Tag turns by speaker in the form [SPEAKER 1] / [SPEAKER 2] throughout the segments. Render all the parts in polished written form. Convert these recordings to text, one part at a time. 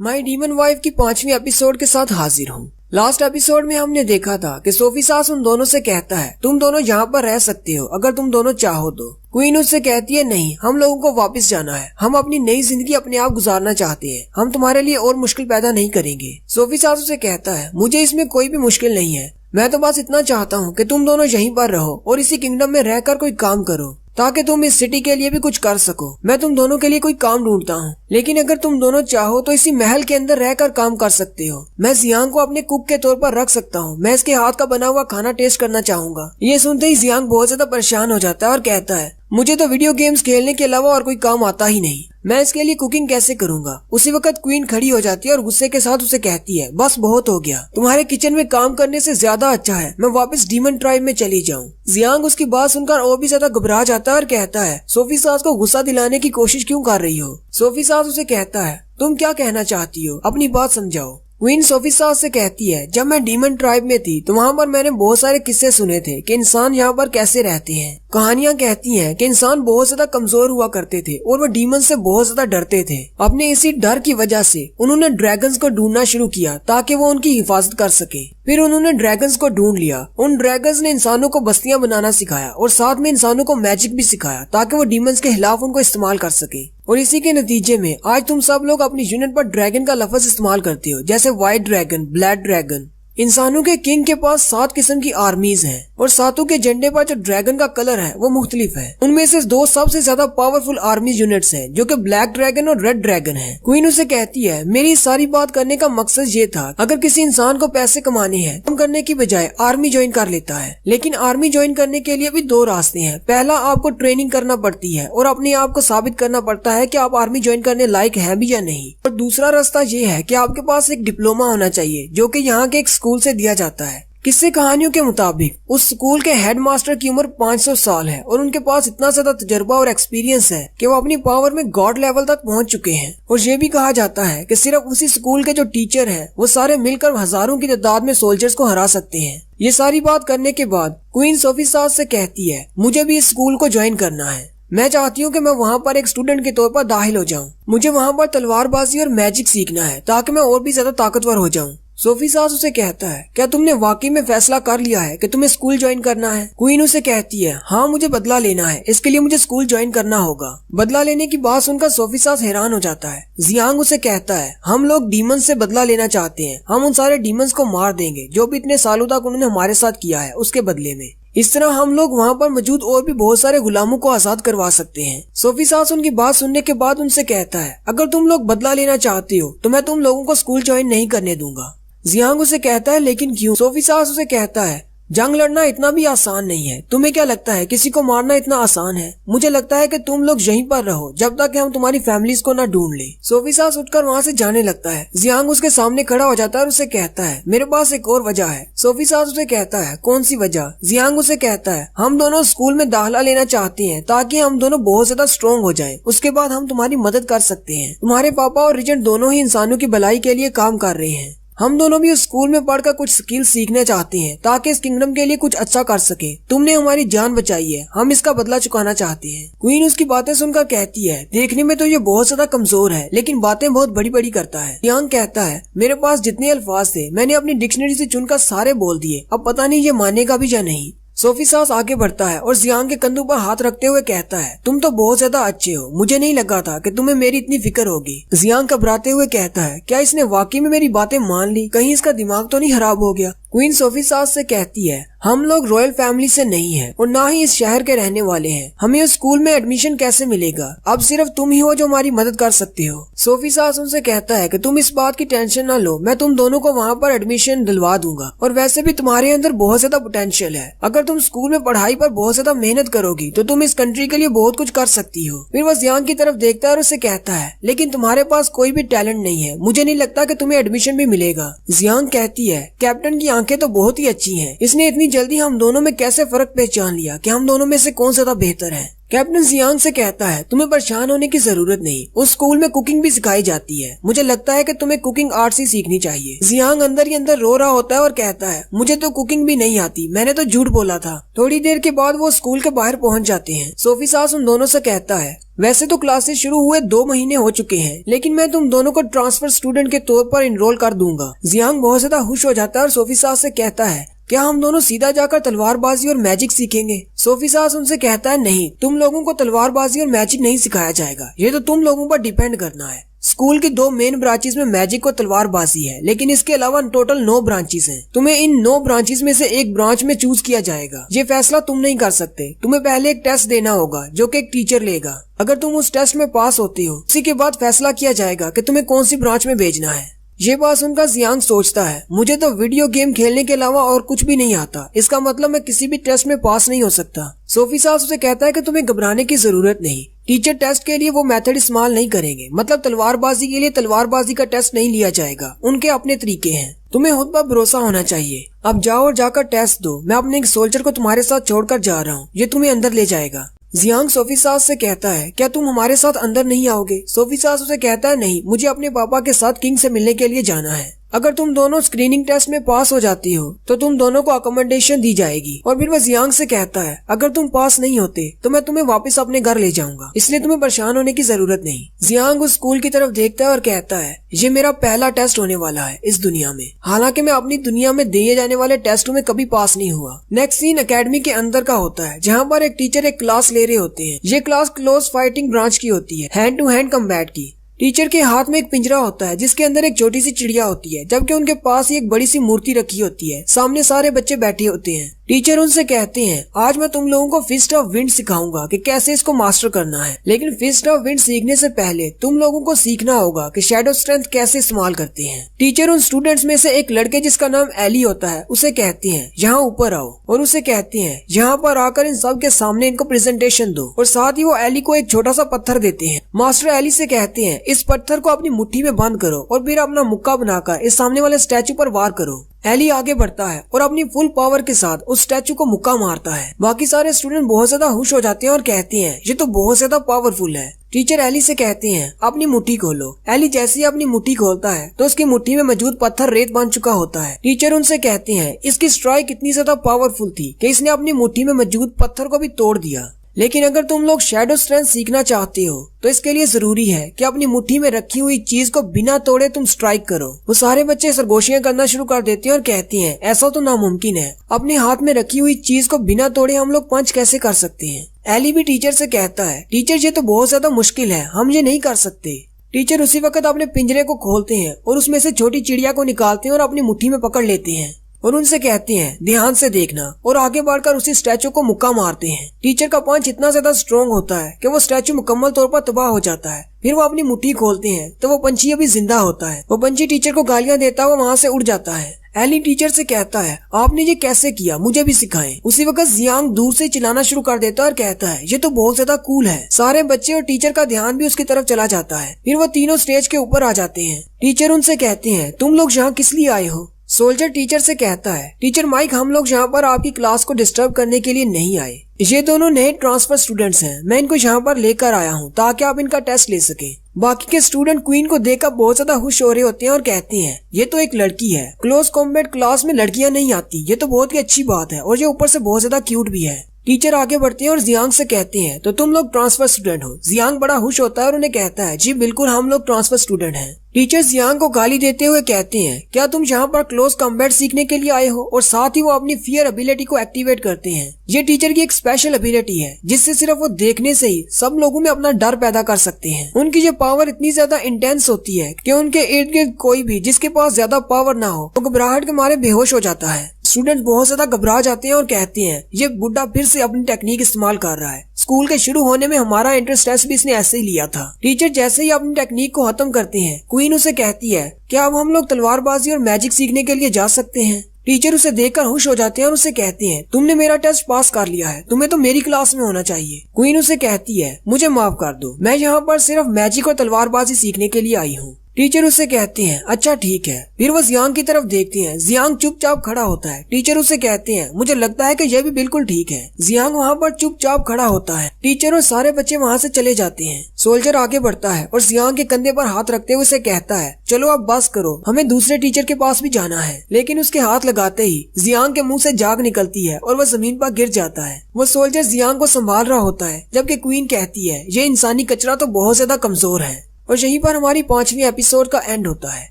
[SPEAKER 1] माई demon wife की 5वीं episode के साथ हाजिर हूँ। लास्ट एपिसोड में हमने देखा था कि सोफी सास उन दोनों से कहता है तुम दोनों यहाँ पर रह सकते हो अगर तुम दोनों चाहो तो। क्वीन उससे कहती है नहीं, हम लोगों को वापस जाना है, हम अपनी नई जिंदगी अपने आप गुजारना चाहते हैं, हम तुम्हारे लिए और मुश्किल पैदा नहीं करेंगे। सोफी सास उसे कहता है मुझे इसमें कोई भी मुश्किल नहीं है, मैं तो बस इतना चाहता हूँ कि तुम दोनों यहीं पर रहो और इसी किंगडम में रहकर कोई काम करो ताकि तुम इस सिटी के लिए भी कुछ कर सको। मैं तुम दोनों के लिए कोई काम ढूंढता हूँ, लेकिन अगर तुम दोनों चाहो तो इसी महल के अंदर रहकर काम कर सकते हो। मैं जियांग को अपने कुक के तौर पर रख सकता हूँ, मैं इसके हाथ का बना हुआ खाना टेस्ट करना चाहूंगा। ये सुनते ही जियांग बहुत ज्यादा परेशान हो जाता है और कहता है मुझे तो वीडियो गेम्स खेलने के अलावा और कोई काम आता ही नहीं, मैं इसके लिए कुकिंग कैसे करूंगा। उसी वक्त क्वीन खड़ी हो जाती है और गुस्से के साथ उसे कहती है बस बहुत हो गया, तुम्हारे किचन में काम करने से ज्यादा अच्छा है मैं वापस डीमन ट्राइब में चली जाऊं। जियांग उसकी बात सुनकर और भी ज्यादा घबरा जाता है और कहता है सोफी सास को गुस्सा दिलाने की कोशिश क्यों कर रही हो। सोफी सास उसे कहता है तुम क्या कहना चाहती हो, अपनी बात समझाओ। क्वीन सोफी सास से कहती है जब मैं डीमन ट्राइब में थी तो वहाँ पर मैंने बहुत सारे किस्से सुने थे कि इंसान यहाँ पर कैसे रहते हैं। कहानियाँ कहती हैं कि इंसान बहुत ज्यादा कमजोर हुआ करते थे और वो डीमन से बहुत ज्यादा डरते थे। अपने इसी डर की वजह से उन्होंने ड्रैगन्स को ढूंढना शुरू किया ताकि वो उनकी हिफाजत कर सके। फिर उन्होंने ड्रैगन्स को ढूंढ लिया, उन ड्रैगन्स ने इंसानों को बस्तियां बनाना सिखाया और साथ में इंसानों को मैजिक भी सिखाया ताकि वो डीमंस के खिलाफ उनको इस्तेमाल कर सके। और इसी के नतीजे में आज तुम सब लोग अपनी यूनिट पर ड्रैगन का लफ्ज इस्तेमाल करते हो, जैसे व्हाइट ड्रैगन, ब्लैक ड्रैगन। इंसानों के किंग के पास 7 किस्म की आर्मीज हैं और सातों के झंडे पर जो ड्रैगन का कलर है वो मुख्तलिफ है। उनमें से 2 सबसे ज्यादा पावरफुल आर्मी यूनिट्स हैं जो कि ब्लैक ड्रैगन और रेड ड्रैगन है। क्वीन उसे कहती है मेरी सारी बात करने का मकसद ये था अगर किसी इंसान को पैसे कमाने हैं काम करने की बजाय आर्मी ज्वाइन कर लेता है, लेकिन आर्मी ज्वाइन करने के लिए भी 2 रास्ते हैं। पहला आपको ट्रेनिंग करना पड़ती है और अपने आप को साबित करना पड़ता है कि आप आर्मी ज्वाइन करने लायक हैं भी या नहीं, और दूसरा रास्ता ये है कि आपके पास एक डिप्लोमा होना चाहिए जो कि यहाँ के एक स्कूल से दिया जाता है। किस्से कहानियों के मुताबिक उस स्कूल के हेडमास्टर की उम्र 500 साल है और उनके पास इतना ज्यादा तजुर्बा और एक्सपीरियंस है कि वो अपनी पावर में गॉड लेवल तक पहुंच चुके हैं। और ये भी कहा जाता है कि सिर्फ उसी स्कूल के जो टीचर हैं वो सारे मिलकर हजारों की तादाद में सोल्जर्स को हरा सकते हैं। ये सारी बात करने के बाद क्वीन सोफी सास से कहती है मुझे भी इस स्कूल को ज्वाइन करना है, मैं चाहती हूँ कि मैं वहाँ पर एक स्टूडेंट के तौर पर दाखिल हो जाऊँ। मुझे वहाँ पर तलवारबाजी और मैजिक सीखना है ताकि मैं और भी ज्यादा ताकतवर हो जाऊँ। सोफी सास उसे कहता है क्या तुमने वाकई में फैसला कर लिया है कि तुम्हें स्कूल ज्वाइन करना है। क्वीन उसे कहती है हाँ मुझे बदला लेना है, इसके लिए मुझे स्कूल ज्वाइन करना होगा। बदला लेने की बात सुनकर सोफी सास हैरान हो जाता है। जियांग उसे कहता है हम लोग डीमंस से बदला लेना चाहते हैं, हम उन सारे डीमंस को मार देंगे जो भी इतने सालों तक उन्होंने हमारे साथ किया है उसके बदले में। इस तरह हम लोग वहाँ पर मौजूद और भी बहुत सारे गुलामों को आजाद करवा सकते हैं। सोफी सास उनकी बात सुनने के बाद उनसे कहता है अगर तुम लोग बदला लेना चाहते हो तो मैं तुम लोगों को स्कूल ज्वाइन नहीं करने दूंगा। जियांग उसे कहता है लेकिन क्यों। सोफी सास उसे कहता है जंग लड़ना इतना भी आसान नहीं है, तुम्हें क्या लगता है किसी को मारना इतना आसान है। मुझे लगता है कि तुम लोग यहीं पर रहो जब तक कि हम तुम्हारी फैमिलीज को ना ढूंढ ले। सोफी सास उठकर वहाँ से जाने लगता है। जियांग उसके सामने खड़ा हो जाता है और उसे कहता है मेरे पास एक और वजह है। सोफी सास उसे कहता है कौन सी वजह। जियांग उसे कहता है हम दोनों स्कूल में दाखिला लेना चाहते हैं ताकि हम दोनों बहुत ज्यादा स्ट्रॉन्ग हो जाएं, उसके बाद हम तुम्हारी मदद कर सकते हैं। तुम्हारे पापा और रिजेंट दोनों ही इंसानों की भलाई के लिए काम कर रहे हैं, हम दोनों भी उस स्कूल में पढ़कर कुछ स्किल सीखना चाहते हैं ताकि इस किंगडम के लिए कुछ अच्छा कर सके। तुमने हमारी जान बचाई है, हम इसका बदला चुकाना चाहते हैं। क्वीन उसकी बातें सुनकर कहती है देखने में तो ये बहुत ज्यादा कमजोर है लेकिन बातें बहुत बड़ी बड़ी करता है। जियांग कहता है मेरे पास जितने अल्फाज थे मैंने अपनी डिक्शनरी से चुनकर सारे बोल दिए, अब पता नहीं ये मानेगा भी या नहीं। सोफी सास आगे बढ़ता है और जियांग के कंधों पर हाथ रखते हुए कहता है तुम तो बहुत ज्यादा अच्छे हो, मुझे नहीं लगा था कि तुम्हें मेरी इतनी फिक्र होगी। जियांग घबराते हुए कहता है क्या इसने वाकई में मेरी बातें मान ली, कहीं इसका दिमाग तो नहीं खराब हो गया। क्वीन सोफी सास से कहती है हम लोग रॉयल फैमिली से नहीं हैं और ना ही इस शहर के रहने वाले हैं, हमें उस स्कूल में एडमिशन कैसे मिलेगा, अब सिर्फ तुम ही हो जो हमारी मदद कर सकते हो। सोफी सास उनसे कहता है कि तुम इस बात की टेंशन ना लो, मैं तुम दोनों को वहाँ पर एडमिशन दिलवा दूंगा और वैसे भी तुम्हारे अंदर बहुत ज्यादा पोटेंशियल है, अगर तुम स्कूल में पढ़ाई पर बहुत ज्यादा मेहनत करोगी तो तुम इस कंट्री के लिए बहुत कुछ कर सकती हो। फिर वो जियांग की तरफ देखता है और उसे कहता है लेकिन तुम्हारे पास कोई भी टैलेंट नहीं है, मुझे नहीं लगता कि तुम्हें एडमिशन भी मिलेगा। जियांग कहती है कैप्टन की आंखें तो बहुत ही अच्छी हैं, इसने इतनी जल्दी हम दोनों में कैसे फर्क पहचान लिया कि हम दोनों में से कौन ज्यादा बेहतर है। कैप्टन जियांग से कहता है तुम्हें परेशान होने की जरूरत नहीं, उस स्कूल में कुकिंग भी सिखाई जाती है, मुझे लगता है कि तुम्हें कुकिंग आर्ट्स ही सीखनी चाहिए। जियांग अंदर ही अंदर रो रहा होता है और कहता है मुझे तो कुकिंग भी नहीं आती, मैंने तो झूठ बोला था। थोड़ी देर के बाद वो स्कूल के बाहर पहुंच जाते हैं। सोफी सास उन दोनों से कहता है वैसे तो क्लासेस शुरू हुए 2 महीने हो चुके हैं, लेकिन मैं तुम दोनों को ट्रांसफर स्टूडेंट के तौर पर इनरोल कर दूंगा। जियांग बहुत ज्यादा खुश हो जाता है और सोफी सास से कहता है क्या हम दोनों सीधा जाकर तलवारबाजी और मैजिक सीखेंगे? सोफी सास उनसे कहता है नहीं, तुम लोगों को तलवारबाजी और मैजिक नहीं सिखाया जाएगा, ये तो तुम लोगों पर डिपेंड करना है। स्कूल की 2 मेन ब्रांचेस में मैजिक और तलवारबाजी है, लेकिन इसके अलावा टोटल 9 ब्रांचेस हैं। तुम्हें इन 9 ब्रांचेस में से एक ब्रांच में चूज किया जाएगा। ये फैसला तुम नहीं कर सकते, तुम्हें पहले एक टेस्ट देना होगा जो कि एक टीचर लेगा। अगर तुम उस टेस्ट में पास होते हो, उसी के बाद फैसला किया जाएगा कि तुम्हें कौन सी ब्रांच में भेजना है। ये बात सुनकर जियांग सोचता है मुझे तो वीडियो गेम खेलने के अलावा और कुछ भी नहीं आता, इसका मतलब मैं किसी भी टेस्ट में पास नहीं हो सकता। सोफी सास उसे कहता है कि तुम्हें घबराने की जरूरत नहीं, टीचर टेस्ट के लिए वो मेथड इस्तेमाल नहीं करेंगे, मतलब तलवारबाजी के लिए तलवारबाजी का टेस्ट नहीं लिया जाएगा, उनके अपने तरीके हैं। तुम्हें खुद पर भरोसा होना चाहिए। अब जाओ और जाकर टेस्ट दो, मैं अपने एक सोल्जर को तुम्हारे साथ छोड़कर जा रहा हूँ, ये तुम्हें अंदर ले जाएगा। जियांग सोफी सास से कहता है क्या तुम हमारे साथ अंदर नहीं आओगे? सोफी सास उसे कहता है नहीं, मुझे अपने पापा के साथ किंग से मिलने के लिए जाना है। अगर तुम दोनों स्क्रीनिंग टेस्ट में पास हो जाती हो तो तुम दोनों को अकोमोडेशन दी जाएगी। और फिर वह जियांग से कहता है अगर तुम पास नहीं होते तो मैं तुम्हें वापस अपने घर ले जाऊंगा, इसलिए तुम्हें परेशान होने की जरूरत नहीं। जियांग उस स्कूल की तरफ देखता है और कहता है ये मेरा पहला टेस्ट होने वाला है इस दुनिया में, हालांकि मैं अपनी दुनिया में दिए जाने वाले टेस्टों में कभी पास नहीं हुआ। नेक्स्ट सीन एकेडमी के अंदर का होता है, जहाँ पर एक टीचर एक क्लास ले रहे होते हैं। ये क्लास क्लोज फाइटिंग ब्रांच की होती है, हैंड टू हैंड कम्बैट की। टीचर के हाथ में एक पिंजरा होता है जिसके अंदर एक छोटी सी चिड़िया होती है, जबकि उनके पास ही एक बड़ी सी मूर्ति रखी होती है। सामने सारे बच्चे बैठे होते हैं। टीचर उनसे कहते हैं आज मैं तुम लोगों को फिस्ट ऑफ विंड सिखाऊंगा कि कैसे इसको मास्टर करना है, लेकिन फिस्ट ऑफ विंड सीखने से पहले तुम लोगों को सीखना होगा कि शैडो स्ट्रेंथ कैसे इस्तेमाल करते हैं। टीचर उन स्टूडेंट्स में से एक लड़के जिसका नाम एली होता है उसे कहते हैं यहाँ ऊपर आओ, और उसे कहते हैं यहाँ पर आकर इन सब के सामने इनको प्रेजेंटेशन दो, और साथ ही वो एली को एक छोटा सा पत्थर देते हैं। मास्टर एली से कहते हैं इस पत्थर को अपनी मुट्ठी में बंद करो और फिर अपना मुक्का बनाकर इस सामने वाले स्टैचू पर वार करो। एली आगे बढ़ता है और अपनी फुल पावर के साथ उस स्टैचू को मुक्का मारता है। बाकी सारे स्टूडेंट बहुत ज्यादा खुश हो जाते हैं और कहते हैं ये तो बहुत ज्यादा पावरफुल है। टीचर एली से कहते हैं अपनी मुट्ठी खोलो। एली जैसे ही अपनी मुट्ठी खोलता है तो उसकी मुट्ठी में मौजूद पत्थर रेत बन चुका होता है। टीचर उनसे कहते हैं इसकी स्ट्राइक इतनी ज्यादा पावरफुल थी कि इसने अपनी मुट्ठी में मौजूद पत्थर को भी तोड़ दिया। लेकिन अगर तुम लोग शैडो स्ट्रेंथ सीखना चाहते हो तो इसके लिए जरूरी है कि अपनी मुट्ठी में रखी हुई चीज को बिना तोड़े तुम स्ट्राइक करो। वो सारे बच्चे सरगोशियां करना शुरू कर देते हैं और कहते हैं ऐसा तो नामुमकिन है, अपने हाथ में रखी हुई चीज को बिना तोड़े हम लोग पंच कैसे कर सकते हैं। एली भी टीचर से कहता है टीचर ये तो बहुत ज्यादा मुश्किल है, हम ये नहीं कर सकते। टीचर उसी वक्त अपने पिंजरे को खोलते हैं और उसमें से छोटी चिड़िया को निकालते हैं और अपनी मुट्ठी में पकड़ लेते हैं और उनसे कहते हैं ध्यान से देखना, और आगे बढ़कर उसी स्टैचू को मुक्का मारते हैं। टीचर का पंच इतना ज्यादा स्ट्रॉन्ग होता है कि वो स्टैचू मुकम्मल तौर पर तबाह हो जाता है। फिर वो अपनी मुट्ठी खोलते हैं तो वो पंछी अभी जिंदा होता है। वो पंछी टीचर को गालियां देता हुआ वहाँ से उड़ जाता है। एली टीचर से कहता है आपने ये कैसे किया, मुझे भी सिखाएं। उसी वक्त जियांग दूर से चिल्लाना शुरू कर देता है और कहता है ये तो बहुत ज्यादा कूल है। सारे बच्चे और टीचर का ध्यान भी उसकी तरफ चला जाता है। फिर वो तीनों स्टेज के ऊपर आ जाते हैं। टीचर उनसे कहते हैं तुम लोग यहाँ किस लिए आए हो? सोल्जर टीचर से कहता है टीचर माइक हम लोग यहाँ पर आपकी क्लास को डिस्टर्ब करने के लिए नहीं आए, ये दोनों नए ट्रांसफर स्टूडेंट्स हैं, मैं इनको यहाँ पर लेकर आया हूँ ताकि आप इनका टेस्ट ले सकें। बाकी के स्टूडेंट क्वीन को देखकर बहुत ज्यादा खुश हो रहे होते हैं और कहते हैं ये तो एक लड़की है, क्लोज कॉम्बैट क्लास में लड़कियां नहीं आती, ये तो बहुत ही अच्छी बात है और ये ऊपर से बहुत ज्यादा क्यूट भी है। टीचर आगे बढ़ते हैं और जियांग से कहते हैं तो तुम लोग ट्रांसफर स्टूडेंट हो। जियांग बड़ा खुश होता है और उन्हें कहता है जी बिल्कुल हम लोग ट्रांसफर स्टूडेंट हैं। टीचर जियांग को गाली देते हुए कहते हैं क्या तुम यहाँ पर क्लोज कॉम्बैट सीखने के लिए आए हो? और साथ ही वो अपनी फियर एबिलिटी को एक्टिवेट करते हैं। ये टीचर की एक स्पेशल एबिलिटी है जिससे सिर्फ वो देखने से ही सब लोगों में अपना डर पैदा कर सकते हैं। उनकी ये पावर इतनी ज्यादा इंटेंस होती है कि उनके इर्द गिर्द कोई भी जिसके पास ज्यादा पावर ना हो तो घबराहट के मारे बेहोश हो जाता है। स्टूडेंट बहुत ज्यादा घबरा जाते हैं और कहते हैं ये बुड्ढा फिर से अपनी टेक्निक इस्तेमाल कर रहा है, स्कूल के शुरू होने में हमारा एंट्रेंस टेस्ट भी इसने ऐसे ही लिया था। टीचर जैसे ही अपनी टेक्निक को खत्म करते हैं क्वीन उसे कहती है क्या अब हम लोग तलवारबाजी और मैजिक सीखने के लिए जा सकते हैं? टीचर उसे देखकर खुश हो जाते हैं और उसे कहते हैं तुमने मेरा टेस्ट पास कर लिया है, तुम्हें तो मेरी क्लास में होना चाहिए। क्वीन उसे कहती है मुझे माफ कर दो, मैं यहाँ पर सिर्फ मैजिक और तलवारबाजी सीखने के लिए आई हूँ। टीचर उसे कहते हैं अच्छा ठीक है। फिर वो जियांग की तरफ देखते हैं। जियांग चुपचाप खड़ा होता है। टीचर उसे कहते हैं मुझे लगता है कि यह भी बिल्कुल ठीक है। जियांग वहाँ पर चुपचाप खड़ा होता है। टीचर और सारे बच्चे वहाँ से चले जाते हैं। सोल्जर आगे बढ़ता है और जियांग के कंधे पर हाथ रखते हुए उसे कहता है चलो अब बस करो, हमें दूसरे टीचर के पास भी जाना है। लेकिन उसके हाथ लगाते ही जियांग के मुंह से जाग निकलती है और वह जमीन पर गिर जाता है। वो सोल्जर जियांग को संभाल रहा होता है जबकि क्वीन कहती है ये इंसानी कचरा तो बहुत ज्यादा कमजोर है। और यहीं पर हमारी 5वीं एपिसोड का एंड होता है।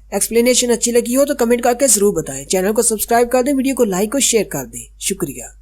[SPEAKER 1] एक्सप्लेनेशन अच्छी लगी हो तो कमेंट करके जरूर बताएं। चैनल को सब्सक्राइब कर दें, वीडियो को लाइक और शेयर कर दें। शुक्रिया।